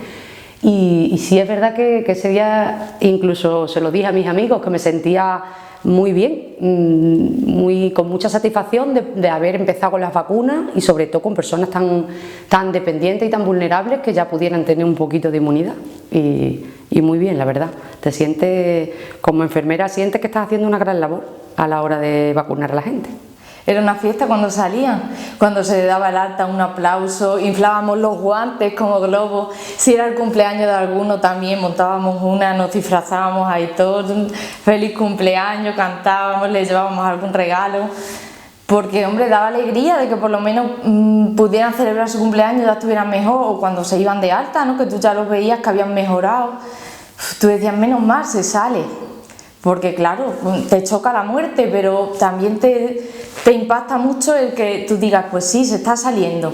Y sí es verdad que ese día incluso se lo dije a mis amigos, que me sentía muy bien, con mucha satisfacción de haber empezado con las vacunas y sobre todo con personas tan dependientes y tan vulnerables que ya pudieran tener un poquito de inmunidad. Y muy bien, la verdad. Te sientes, como enfermera, sientes que estás haciendo una gran labor a la hora de vacunar a la gente. Era una fiesta cuando salían, cuando se daba el alta, un aplauso, inflábamos los guantes como globos. Si era el cumpleaños de alguno también montábamos nos disfrazábamos ahí todos, feliz cumpleaños, cantábamos, le llevábamos algún regalo. Porque, hombre, daba alegría de que por lo menos pudieran celebrar su cumpleaños, ya estuvieran mejor, o cuando se iban de alta, ¿no?, que tú ya los veías que habían mejorado. Tú decías, menos mal, se sale. Porque claro, te choca la muerte, pero también te impacta mucho el que tú digas, pues sí, se está saliendo.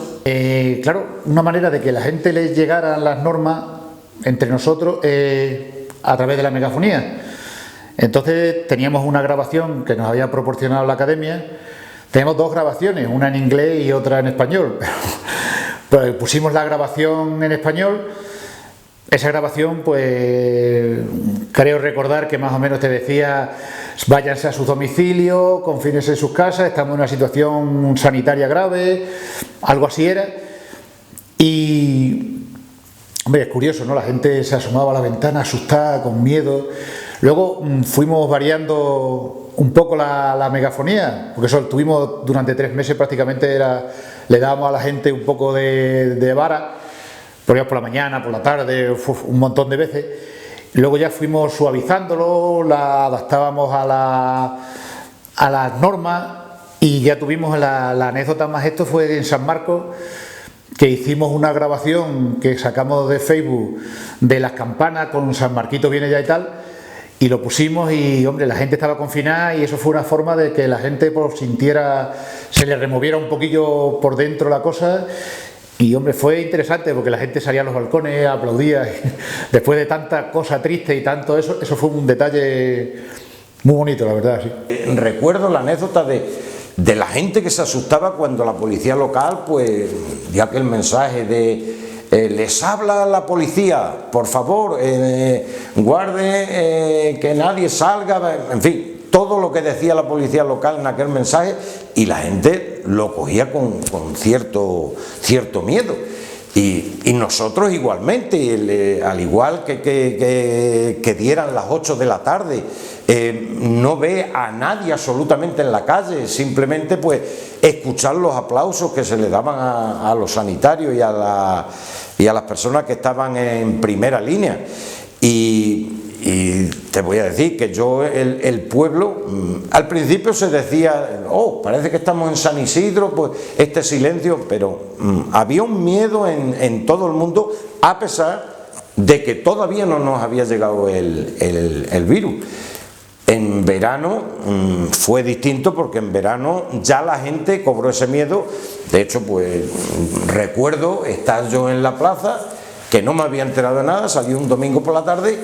Claro, una manera de que la gente les llegaran las normas entre nosotros a través de la megafonía. Entonces teníamos una grabación que nos había proporcionado la academia. Tenemos 2 grabaciones, una en inglés y otra en español. Pues pusimos la grabación en español. Esa grabación, pues creo recordar que más o menos te decía, váyanse a su domicilio, confínense en sus casas, estamos en una situación sanitaria grave, algo así era. Y, hombre, es curioso, ¿no? La gente se asomaba a la ventana asustada, con miedo. Luego fuimos variando un poco la megafonía, porque eso tuvimos durante 3 meses prácticamente, le dábamos a la gente un poco de vara. Poníamos por la mañana, por la tarde, un montón de veces. Luego ya fuimos suavizándolo, la adaptábamos a las normas y ya tuvimos la anécdota más. Esto fue en San Marcos, que hicimos una grabación que sacamos de Facebook de las campanas con San Marquito viene ya y tal, y lo pusimos y, hombre, la gente estaba confinada y eso fue una forma de que la gente pues sintiera, se le removiera un poquillo por dentro la cosa. Y, hombre, fue interesante porque la gente salía a los balcones, aplaudía. Después de tanta cosa triste y tanto eso fue un detalle muy bonito, la verdad. Sí. Recuerdo la anécdota de la gente que se asustaba cuando la policía local pues dio aquel mensaje de les habla la policía, por favor, guarde que nadie salga, en fin, todo lo que decía la policía local en aquel mensaje, y la gente lo cogía con cierto miedo. Y nosotros igualmente, al igual que dieran las 8 de la tarde, no ve a nadie absolutamente en la calle, simplemente pues escuchar los aplausos que se le daban a los sanitarios y a las personas que estaban en primera línea. Y te voy a decir que yo, el pueblo, al principio se decía, oh, parece que estamos en San Isidro, pues este silencio, pero había un miedo en todo el mundo, a pesar de que todavía no nos había llegado el virus. En verano fue distinto, porque en verano ya la gente cobró ese miedo. De hecho, pues recuerdo estar yo en la plaza, que no me había enterado de nada, salí un domingo por la tarde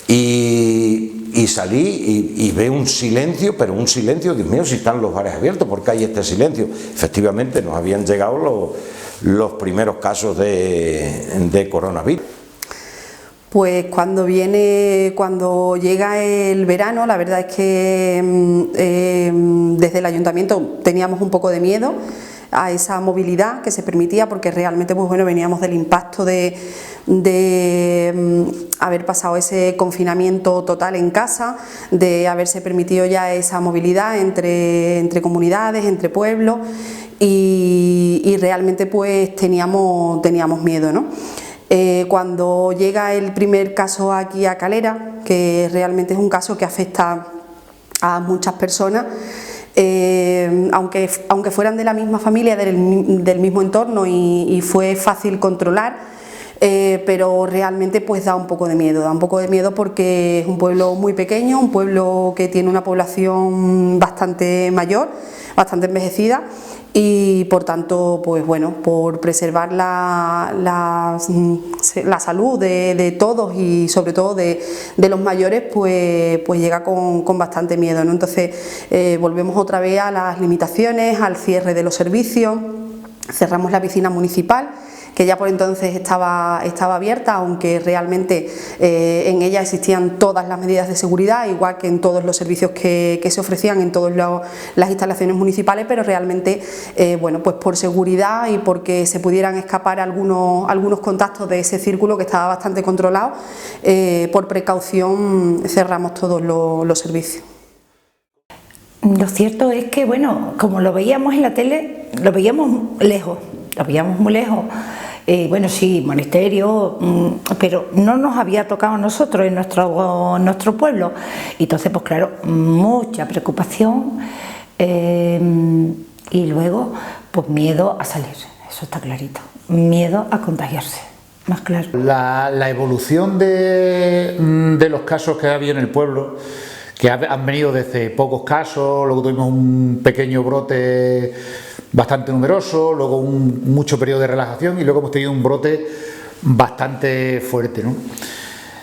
y salí y veo un silencio, pero un silencio, Dios mío, si están los bares abiertos, ¿por qué hay este silencio? Efectivamente, nos habían llegado los primeros casos de coronavirus. Pues cuando llega el verano, la verdad es que desde el ayuntamiento teníamos un poco de miedo a esa movilidad que se permitía, porque realmente pues bueno, veníamos del impacto de haber pasado ese confinamiento total en casa, de haberse permitido ya esa movilidad entre comunidades, entre pueblos, y realmente pues teníamos miedo, ¿no? Cuando llega el primer caso aquí a Calera, que realmente es un caso que afecta a muchas personas, aunque fueran de la misma familia, del mismo entorno, y fue fácil controlar, pero realmente pues da un poco de miedo porque es un pueblo muy pequeño, un pueblo que tiene una población bastante mayor, bastante envejecida, y por tanto, pues bueno, por preservar la salud de todos y sobre todo de los mayores, pues llega con bastante miedo, ¿no? Entonces volvemos otra vez a las limitaciones, al cierre de los servicios. Cerramos la piscina municipal, que ya por entonces estaba abierta, aunque realmente en ella existían todas las medidas de seguridad, igual que en todos los servicios que se ofrecían en todas las instalaciones municipales, pero realmente, bueno, pues por seguridad y porque se pudieran escapar algunos contactos de ese círculo que estaba bastante controlado, por precaución cerramos todos los servicios. Lo cierto es que, bueno, como lo veíamos en la tele, lo veíamos lejos, lo veíamos muy lejos. Bueno, sí, monasterio, pero no nos había tocado a nosotros en nuestro pueblo. Y entonces, pues claro, mucha preocupación y luego, pues miedo a salir, eso está clarito, miedo a contagiarse, más claro. La evolución de los casos que ha habido en el pueblo, que han venido desde pocos casos, luego tuvimos un pequeño brote bastante numeroso, luego mucho periodo de relajación y luego hemos tenido un brote bastante fuerte, ¿no?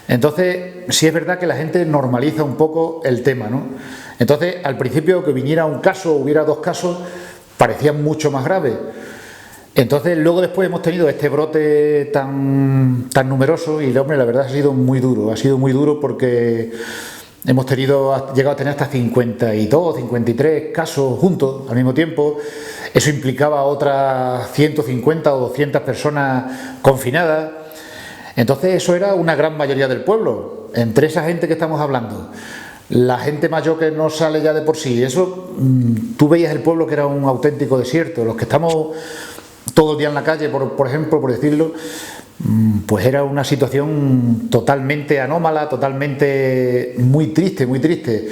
Entonces, sí es verdad que la gente normaliza un poco el tema, ¿no? Entonces, al principio que viniera un caso, hubiera dos casos, parecían mucho más graves. Entonces, luego después hemos tenido este brote tan numeroso y, hombre, la verdad ha sido muy duro porque hemos llegado a tener hasta 52, 53 casos juntos al mismo tiempo. Eso implicaba otras 150 o 200 personas confinadas. Entonces eso era una gran mayoría del pueblo. Entre esa gente que estamos hablando, la gente mayor que no sale ya de por sí, eso, tú veías el pueblo que era un auténtico desierto. Los que estamos todo el día en la calle, por ejemplo, por decirlo, pues era una situación totalmente anómala, totalmente muy triste, muy triste.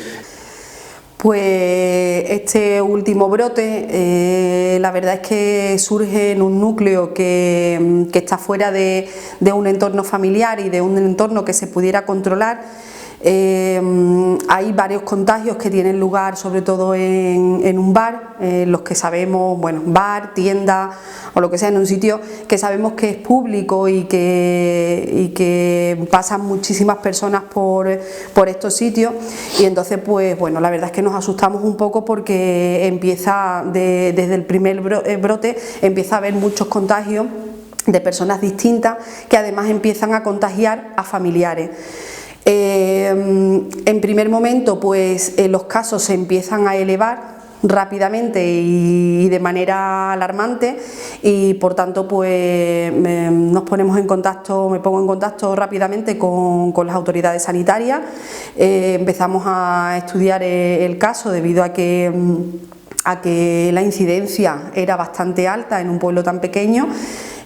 Pues este último brote, la verdad es que surge en un núcleo que está fuera de un entorno familiar y de un entorno que se pudiera controlar. Hay varios contagios que tienen lugar sobre todo en un bar, los que sabemos, bueno, bar, tienda o lo que sea, en un sitio que sabemos que es público y que pasan muchísimas personas por estos sitios, y entonces pues bueno, la verdad es que nos asustamos un poco porque empieza desde el primer brote empieza a haber muchos contagios de personas distintas que además empiezan a contagiar a familiares. En primer momento pues los casos se empiezan a elevar rápidamente y de manera alarmante, y por tanto pues nos ponemos en contacto, me pongo en contacto rápidamente con las autoridades sanitarias. Empezamos a estudiar el caso debido a que la incidencia era bastante alta en un pueblo tan pequeño.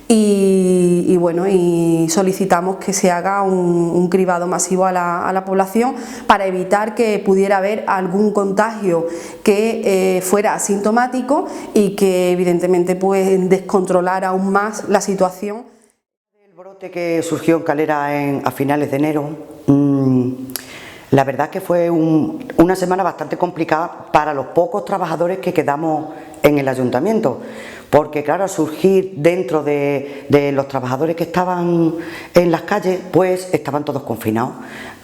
Y bueno, y solicitamos que se haga un cribado masivo a la población para evitar que pudiera haber algún contagio que fuera asintomático y que evidentemente pues descontrolara aún más la situación. El brote que surgió en Calera a finales de enero, la verdad que fue una semana bastante complicada para los pocos trabajadores que quedamos en el ayuntamiento, porque claro, al surgir dentro de los trabajadores que estaban en las calles, pues estaban todos confinados.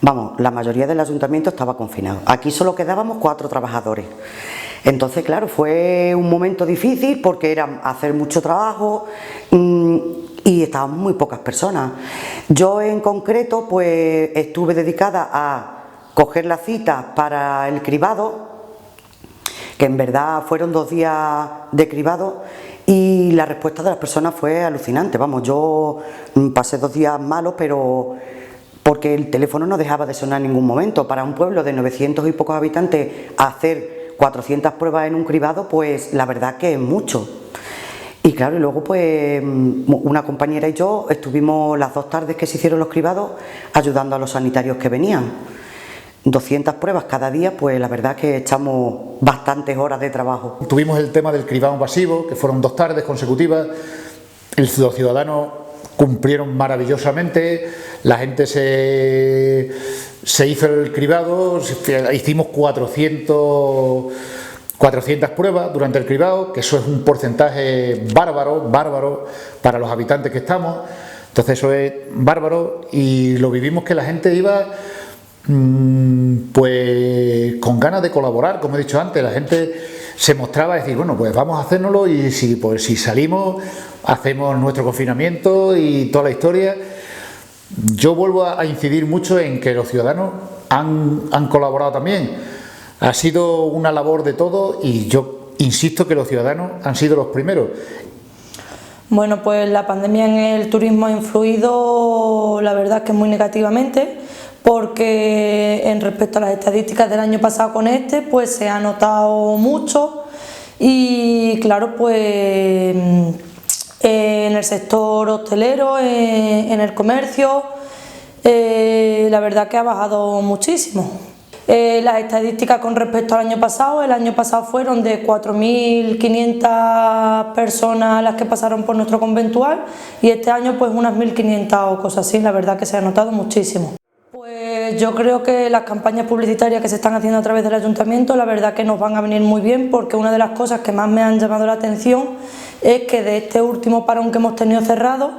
Vamos, la mayoría del ayuntamiento estaba confinado. Aquí solo quedábamos 4 trabajadores. Entonces, claro, fue un momento difícil porque era hacer mucho trabajo y estábamos muy pocas personas. Yo en concreto, pues estuve dedicada a coger la cita para el cribado, que en verdad fueron 2 días de cribado, y la respuesta de las personas fue alucinante. Vamos, yo pasé 2 días malos, pero porque el teléfono no dejaba de sonar en ningún momento. Para un pueblo de 900 y pocos habitantes, hacer 400 pruebas en un cribado, pues la verdad que es mucho. Y claro, y luego pues una compañera y yo estuvimos las 2 tardes que se hicieron los cribados ayudando a los sanitarios que venían. 200 pruebas cada día, pues la verdad que echamos bastantes horas de trabajo. Tuvimos el tema del cribado masivo, que fueron 2 tardes consecutivas. Los ciudadanos cumplieron maravillosamente, la gente se hizo el cribado, hicimos 400 pruebas durante el cribado, que eso es un porcentaje bárbaro para los habitantes que estamos. Entonces eso es bárbaro, y lo vivimos que la gente iba pues con ganas de colaborar, como he dicho antes. La gente se mostraba a decir, bueno, pues vamos a hacérnoslo, y si salimos, hacemos nuestro confinamiento y toda la historia. Yo vuelvo a incidir mucho en que los ciudadanos han colaborado también. Ha sido una labor de todos, y yo insisto que los ciudadanos han sido los primeros. Bueno, pues la pandemia en el turismo ha influido, la verdad es que muy negativamente, porque en respecto a las estadísticas del año pasado con este, pues se ha notado mucho, y claro, pues en el sector hostelero, en el comercio, la verdad que ha bajado muchísimo. Las estadísticas con respecto al año pasado, el año pasado fueron de 4.500 personas las que pasaron por nuestro conventual, y este año pues unas 1.500 o cosas así. La verdad que se ha notado muchísimo. Pues yo creo que las campañas publicitarias que se están haciendo a través del ayuntamiento, la verdad que nos van a venir muy bien, porque una de las cosas que más me han llamado la atención es que de este último parón que hemos tenido cerrado,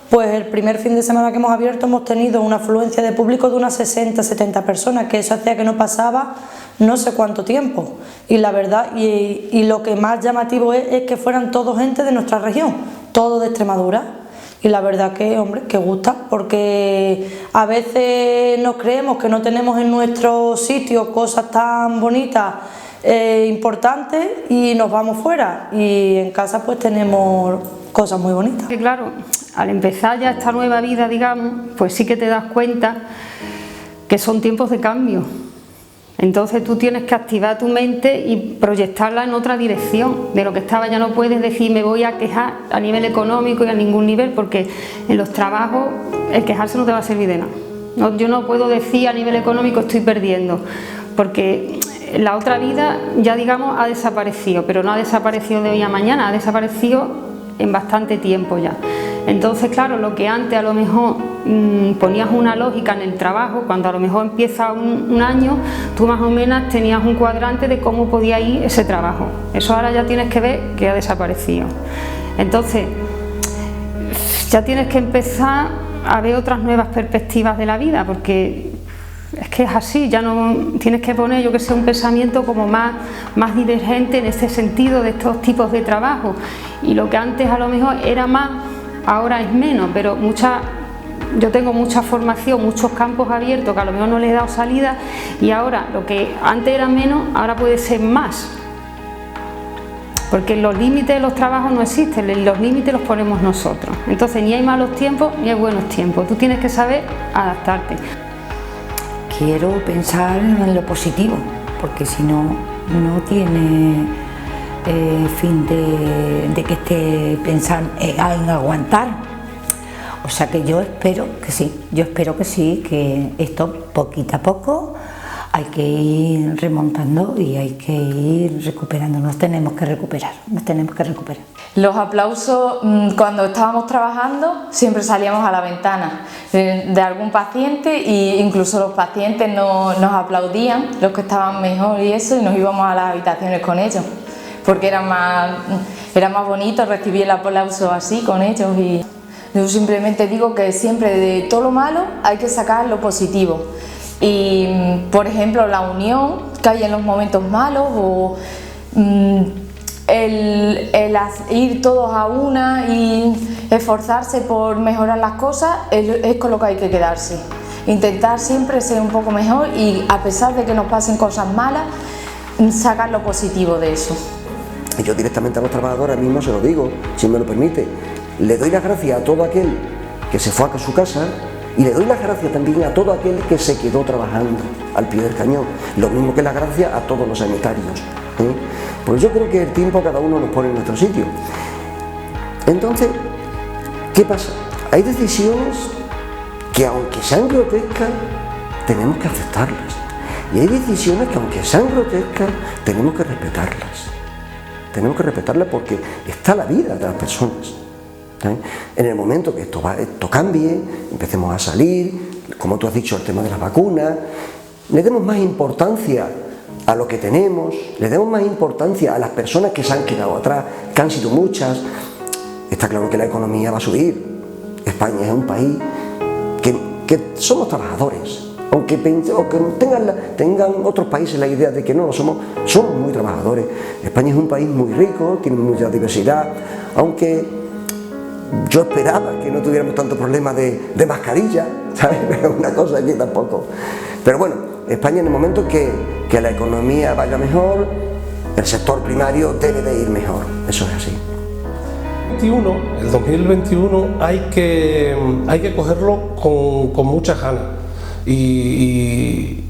pues el primer fin de semana que hemos abierto hemos tenido una afluencia de público de unas 60-70 personas, que eso hacía que no pasaba no sé cuánto tiempo. Y la verdad, y lo que más llamativo es que fueran todos gente de nuestra región, todo de Extremadura. Y la verdad que, hombre, que gusta, porque a veces nos creemos que no tenemos en nuestro sitio cosas tan bonitas, importantes, y nos vamos fuera, y en casa pues tenemos cosas muy bonitas. Y claro, al empezar ya esta nueva vida, digamos, pues sí que te das cuenta que son tiempos de cambio, Entonces tú tienes que activar tu mente y proyectarla en otra dirección de lo que estaba. Ya no puedes decir me voy a quejar a nivel económico y a ningún nivel, porque en los trabajos el quejarse no te va a servir de nada. No, yo no puedo decir a nivel económico estoy perdiendo, porque la otra vida ya digamos ha desaparecido, pero no ha desaparecido de hoy a mañana, ha desaparecido en bastante tiempo ya. Entonces, claro, lo que antes a lo mejor ponías una lógica en el trabajo, cuando a lo mejor empieza un año, tú más o menos tenías un cuadrante de cómo podía ir ese trabajo. Eso ahora ya tienes que ver que ha desaparecido. Entonces, ya tienes que empezar a ver otras nuevas perspectivas de la vida, porque es que es así, ya no tienes que poner, yo que sé, un pensamiento como más divergente en este sentido de estos tipos de trabajo. Y lo que antes a lo mejor era más, ahora es menos, pero yo tengo mucha formación, muchos campos abiertos que a lo mejor no les he dado salida, y ahora lo que antes era menos, ahora puede ser más. Porque los límites de los trabajos no existen, los límites los ponemos nosotros. Entonces ni hay malos tiempos ni hay buenos tiempos, tú tienes que saber adaptarte. Quiero pensar en lo positivo, porque si no, no tiene fin de que esté pensando en aguantar. O sea que yo espero que sí, que esto poquito a poco hay que ir remontando y hay que ir recuperando, nos tenemos que recuperar. Los aplausos, cuando estábamos trabajando, siempre salíamos a la ventana de algún paciente, e incluso los pacientes nos aplaudían, los que estaban mejor y eso, y nos íbamos a las habitaciones con ellos, porque era más bonito recibir el aplauso así con ellos. Y yo simplemente digo que siempre de todo lo malo hay que sacar lo positivo. Y por ejemplo la unión que hay en los momentos malos, o el ir todos a una y esforzarse por mejorar las cosas es con lo que hay que quedarse. Intentar siempre ser un poco mejor y, a pesar de que nos pasen cosas malas, sacar lo positivo de eso. Y yo directamente a los trabajadores mismos se lo digo, si me lo permite, le doy las gracias a todo aquel que se fue a su casa, y le doy las gracias también a todo aquel que se quedó trabajando al pie del cañón. Lo mismo que las gracias a todos los sanitarios. Pues yo creo que el tiempo cada uno nos pone en nuestro sitio. Entonces, ¿qué pasa? Hay decisiones que, aunque sean grotescas, tenemos que aceptarlas. Y hay decisiones que, aunque sean grotescas, tenemos que respetarlas. Tenemos que respetarlas porque está la vida de las personas. En el momento que esto cambie, empecemos a salir, como tú has dicho, el tema de las vacunas, le demos más importancia a lo que tenemos, le demos más importancia a las personas que se han quedado atrás, que han sido muchas. Está claro que la economía va a subir. España es un país que somos trabajadores, aunque tengan otros países la idea de que no lo somos muy trabajadores. España es un país muy rico, tiene mucha diversidad, aunque yo esperaba que no tuviéramos tanto problema de mascarilla, ¿sabes? Pero una cosa aquí tampoco. Pero bueno, España, en el momento que la economía vaya mejor, el sector primario debe de ir mejor, eso es así. El 2021 hay que cogerlo con muchas ganas y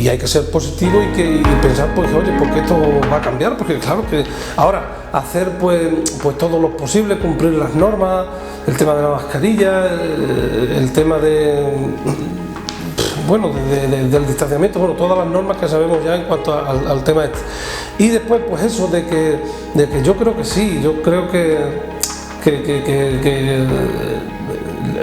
hay que ser positivo y pensar, pues oye, porque esto va a cambiar, porque claro que ahora hacer pues todo lo posible, cumplir las normas, el tema de la mascarilla, el tema del distanciamiento, todas las normas que sabemos ya en cuanto al tema este. Y después pues eso de que yo creo que sí, yo creo que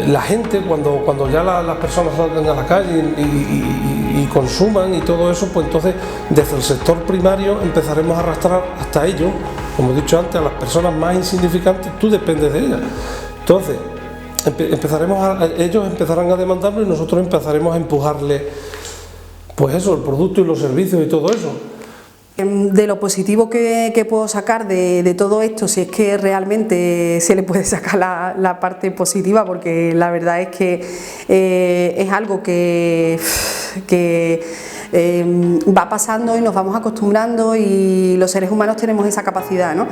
la gente cuando ya las personas salgan a la calle y consuman y todo eso, pues entonces desde el sector primario empezaremos a arrastrar hasta ellos, como he dicho antes, a las personas más insignificantes, tú dependes de ellas. Entonces ellos empezarán a demandarlo y nosotros empezaremos a empujarle pues eso, el producto y los servicios y todo eso. De lo positivo que puedo sacar de todo esto, si es que realmente se le puede sacar la parte positiva, porque la verdad es que es algo que va pasando y nos vamos acostumbrando, y los seres humanos tenemos esa capacidad, ¿no?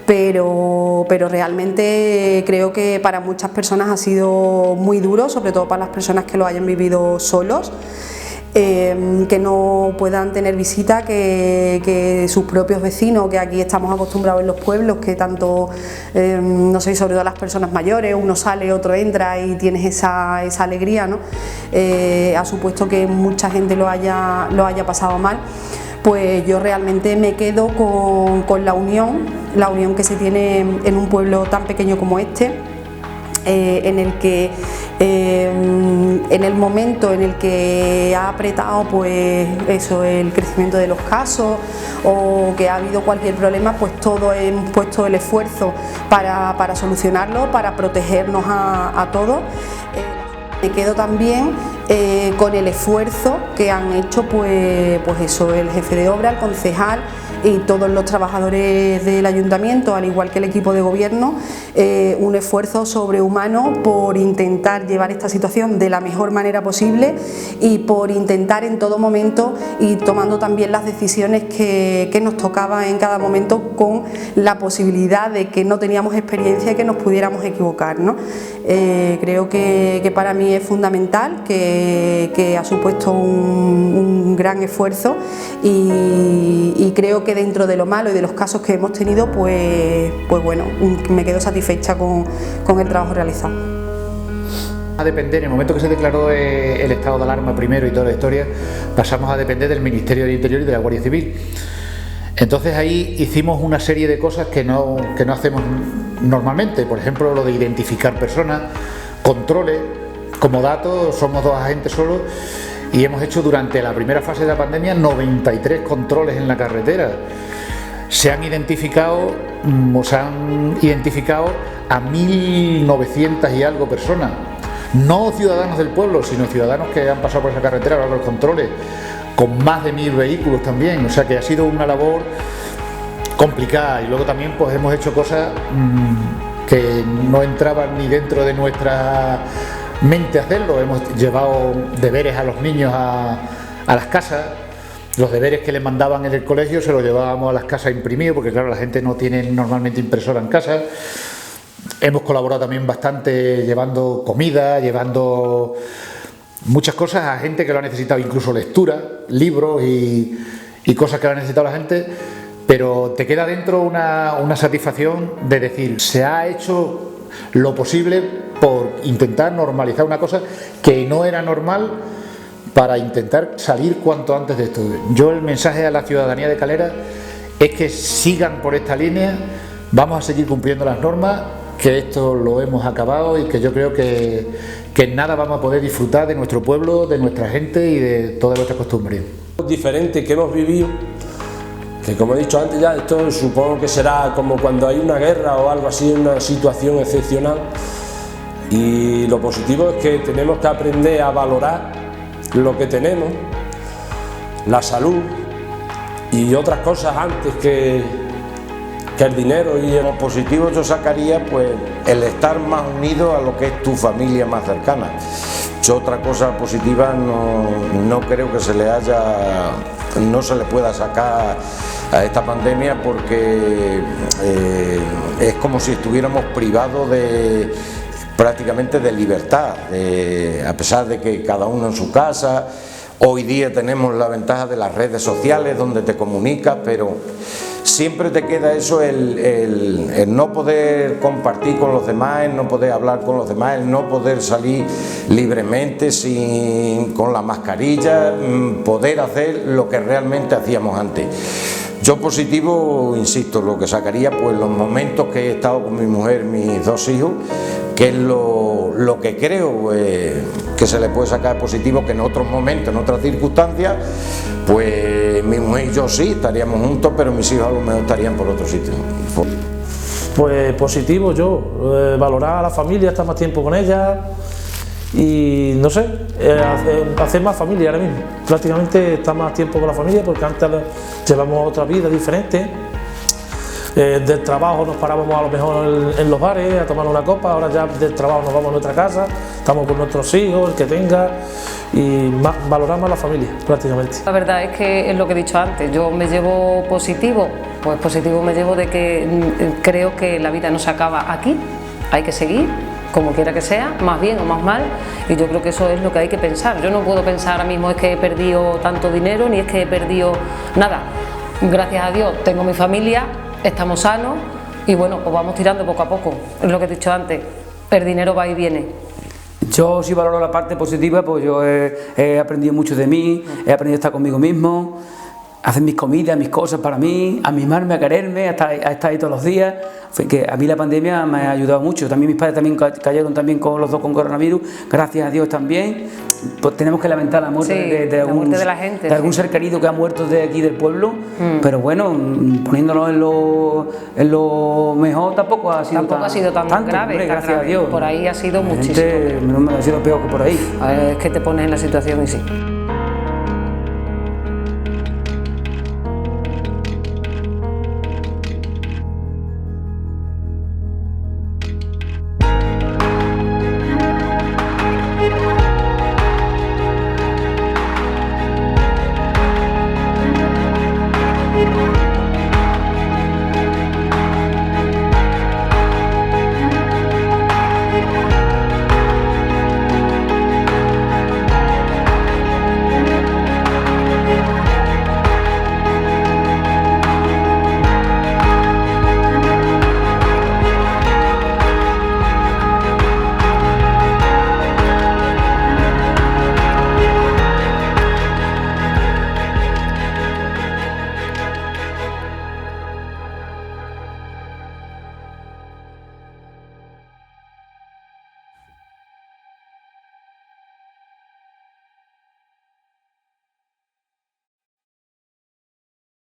Pero realmente creo que para muchas personas ha sido muy duro, sobre todo para las personas que lo hayan vivido solos. que no puedan tener visita, que sus propios vecinos, que aquí estamos acostumbrados en los pueblos, que tanto, no sé, sobre todo las personas mayores, uno sale, otro entra y tienes esa alegría, ¿no? Ha supuesto que mucha gente lo haya pasado mal. Pues yo realmente me quedo con la unión que se tiene en un pueblo tan pequeño como este, en el que en el momento en el que ha apretado pues eso, el crecimiento de los casos o que ha habido cualquier problema, pues todos hemos puesto el esfuerzo para solucionarlo, para protegernos a todos. Me quedo también con el esfuerzo que han hecho pues eso, el jefe de obra, el concejal y todos los trabajadores del ayuntamiento, al igual que el equipo de gobierno, un esfuerzo sobrehumano por intentar llevar esta situación de la mejor manera posible y por intentar en todo momento y tomando también las decisiones que nos tocaba en cada momento, con la posibilidad de que no teníamos experiencia y que nos pudiéramos equivocar, ¿no? Creo que para mí es fundamental, que ha supuesto un gran esfuerzo y creo que dentro de lo malo y de los casos que hemos tenido, pues bueno, me quedo satisfecha con el trabajo realizado. A depender, en el momento que se declaró el estado de alarma primero y toda la historia, pasamos a depender del Ministerio del Interior y de la Guardia Civil. Entonces ahí hicimos una serie de cosas que no hacemos normalmente, por ejemplo lo de identificar personas, controles. Como dato, somos 2 agentes solos y hemos hecho durante la primera fase de la pandemia 93 controles en la carretera. Se han identificado a 1.900 y algo personas, no ciudadanos del pueblo, sino ciudadanos que han pasado por esa carretera a lo largo de los controles, con más de 1.000 vehículos también, o sea que ha sido una labor complicada. Y luego también pues hemos hecho cosas que no entraban ni dentro de nuestra mente hacerlo. Hemos llevado deberes a los niños a las casas, los deberes que les mandaban en el colegio se los llevábamos a las casas imprimidos, porque claro, la gente no tiene normalmente impresora en casa. Hemos colaborado también bastante llevando comida, llevando muchas cosas a gente que lo ha necesitado, incluso lectura, libros y cosas que lo ha necesitado la gente, pero te queda dentro una satisfacción de decir, se ha hecho lo posible por intentar normalizar una cosa que no era normal, para intentar salir cuanto antes de esto. Yo el mensaje a la ciudadanía de Calera es que sigan por esta línea, vamos a seguir cumpliendo las normas, que esto lo hemos acabado y que yo creo que en nada vamos a poder disfrutar de nuestro pueblo, de nuestra gente y de todas nuestras costumbres. Diferente que hemos vivido, que como he dicho antes ya, esto supongo que será como cuando hay una guerra o algo así, una situación excepcional, y lo positivo es que tenemos que aprender a valorar lo que tenemos, la salud y otras cosas antes que el dinero. Y como positivo yo sacaría pues el estar más unido a lo que es tu familia más cercana. Yo otra cosa positiva no creo que no se le pueda sacar a esta pandemia, porque es como si estuviéramos privados prácticamente de libertad, a pesar de que cada uno en su casa. Hoy día tenemos la ventaja de las redes sociales donde te comunicas, pero siempre te queda eso, el no poder compartir con los demás, el no poder hablar con los demás, el no poder salir libremente con la mascarilla, poder hacer lo que realmente hacíamos antes. Yo positivo, insisto, lo que sacaría pues los momentos que he estado con mi mujer, mis 2 hijos, que es lo que creo que se le puede sacar positivo, que en otros momentos, en otras circunstancias, pues mi mujer y yo sí estaríamos juntos, pero mis hijos a lo mejor estarían por otro sitio. Pues positivo yo, valorar a la familia, estar más tiempo con ella y no sé, hacer más familia ahora mismo. Prácticamente estar más tiempo con la familia, porque antes llevamos otra vida diferente. Del trabajo nos parábamos a lo mejor en los bares a tomar una copa, ahora ya del trabajo nos vamos a nuestra casa, estamos con nuestros hijos, el que tenga, y valoramos a la familia prácticamente. La verdad es que es lo que he dicho antes, yo me llevo positivo, pues positivo me llevo de que creo que la vida no se acaba aquí, hay que seguir, como quiera que sea, más bien o más mal, y yo creo que eso es lo que hay que pensar. Yo no puedo pensar ahora mismo es que he perdido tanto dinero ni es que he perdido nada. Gracias a Dios tengo mi familia, estamos sanos y bueno, pues vamos tirando poco a poco, es lo que he dicho antes, el dinero va y viene. Yo sí valoro la parte positiva, pues yo he aprendido mucho de mí, he aprendido a estar conmigo mismo, a hacer mis comidas, mis cosas para mí, a mimarme, a quererme, a estar ahí todos los días. Que a mí la pandemia me ha ayudado mucho. También mis padres también cayeron también con los dos con coronavirus, gracias a Dios también. Pues tenemos que lamentar la muerte, de algún, de la gente, de algún ser querido que ha muerto de aquí del pueblo, pero bueno, poniéndonos en lo mejor tampoco ha sido tan grave, hombre, gracias a Dios. Por ahí ha sido muchísimo. No me ha sido peor que por ahí. Es que te pones en la situación y sí.